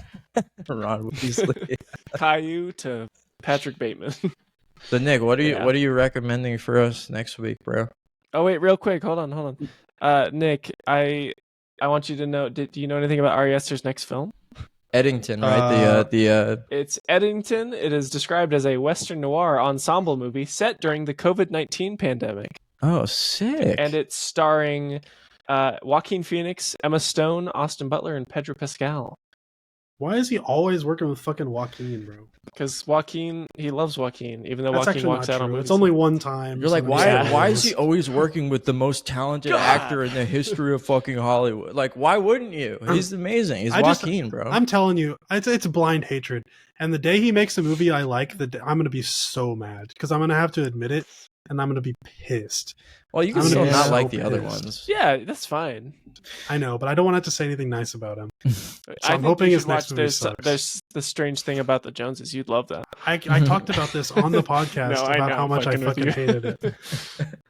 Ron Weasley. Caillou to Patrick Bateman. So Nick, what are you recommending for us next week, bro? Oh wait, real quick, hold on. Nick, I want you to know. Do you know anything about Ari Aster's next film? Eddington, right? It's Eddington. It is described as a Western noir ensemble movie set during the COVID-19 pandemic. Oh, sick! And it's starring Joaquin Phoenix, Emma Stone, Austin Butler, and Pedro Pascal. Why is he always working with fucking Joaquin, bro? Because he loves Joaquin, even though That's Joaquin walks out on movies. It's only one time. You're like, why is he always working with the most talented actor in the history of fucking Hollywood? Like, why wouldn't you? He's amazing. He's Joaquin, bro. I'm telling you, it's blind hatred. And the day he makes a movie I like, I'm going to be so mad, because I'm going to have to admit it, and I'm going to be pissed. Well, you can still not like the other ones. Yeah, that's fine. I know, but I don't want to have to say anything nice about him. So I'm hoping his next movie sucks. There's the strange thing about the Joneses. You'd love that. I talked about this on the podcast about how much I fucking hated it.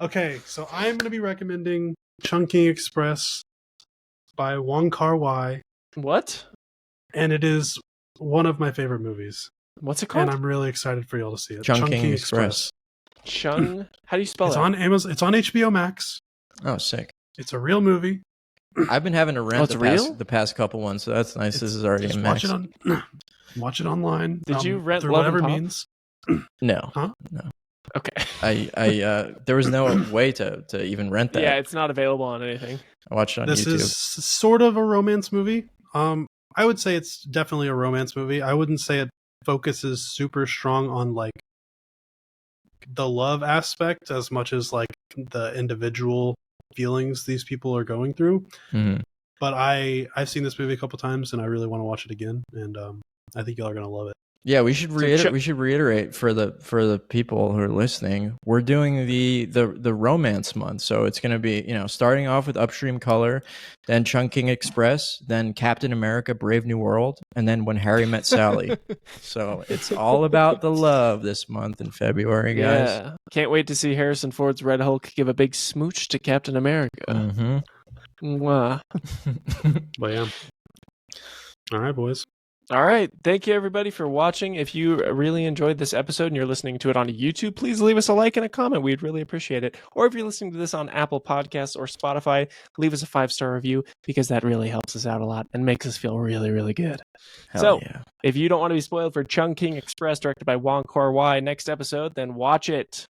Okay, so I'm going to be recommending Chungking Express by Wong Kar-wai. What? And it is one of my favorite movies. What's it called? And I'm really excited for y'all to see it. Chungking Express. Chung? How do you spell it? It's on Amazon. It's on HBO Max. Oh, sick. It's a real movie. I've been having to rent the past couple ones, so that's nice. This is already in Max. Watch it online. Did you rent through Love whatever and Pop? means? No. Huh? No. Okay. I there was no way to even rent that. Yeah, it's not available on anything. I watched it on YouTube. This is sort of a romance movie. I would say it's definitely a romance movie. I wouldn't say it focuses super strong on like the love aspect as much as like the individual feelings these people are going through. Mm-hmm. But I've seen this movie a couple times and I really want to watch it again, and I think y'all are gonna love it. Yeah, we should reiterate for the people who are listening. We're doing the romance month, so it's going to be starting off with Upstream Color, then Chungking Express, then Captain America: Brave New World, and then When Harry Met Sally. So it's all about the love this month in February, guys. Yeah, can't wait to see Harrison Ford's Red Hulk give a big smooch to Captain America. Mm-hmm. Mwah. But yeah, all right, boys. All right. Thank you, everybody, for watching. If you really enjoyed this episode and you're listening to it on YouTube, please leave us a like and a comment. We'd really appreciate it. Or if you're listening to this on Apple Podcasts or Spotify, leave us a 5-star review, because that really helps us out a lot and makes us feel really, really good. If you don't want to be spoiled for Chungking Express, directed by Wong Kar-wai, next episode, then watch it.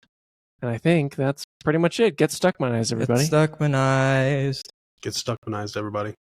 And I think that's pretty much it. Get Stuckmanized, everybody. Get Stuckmanized. Get Stuckmanized, everybody.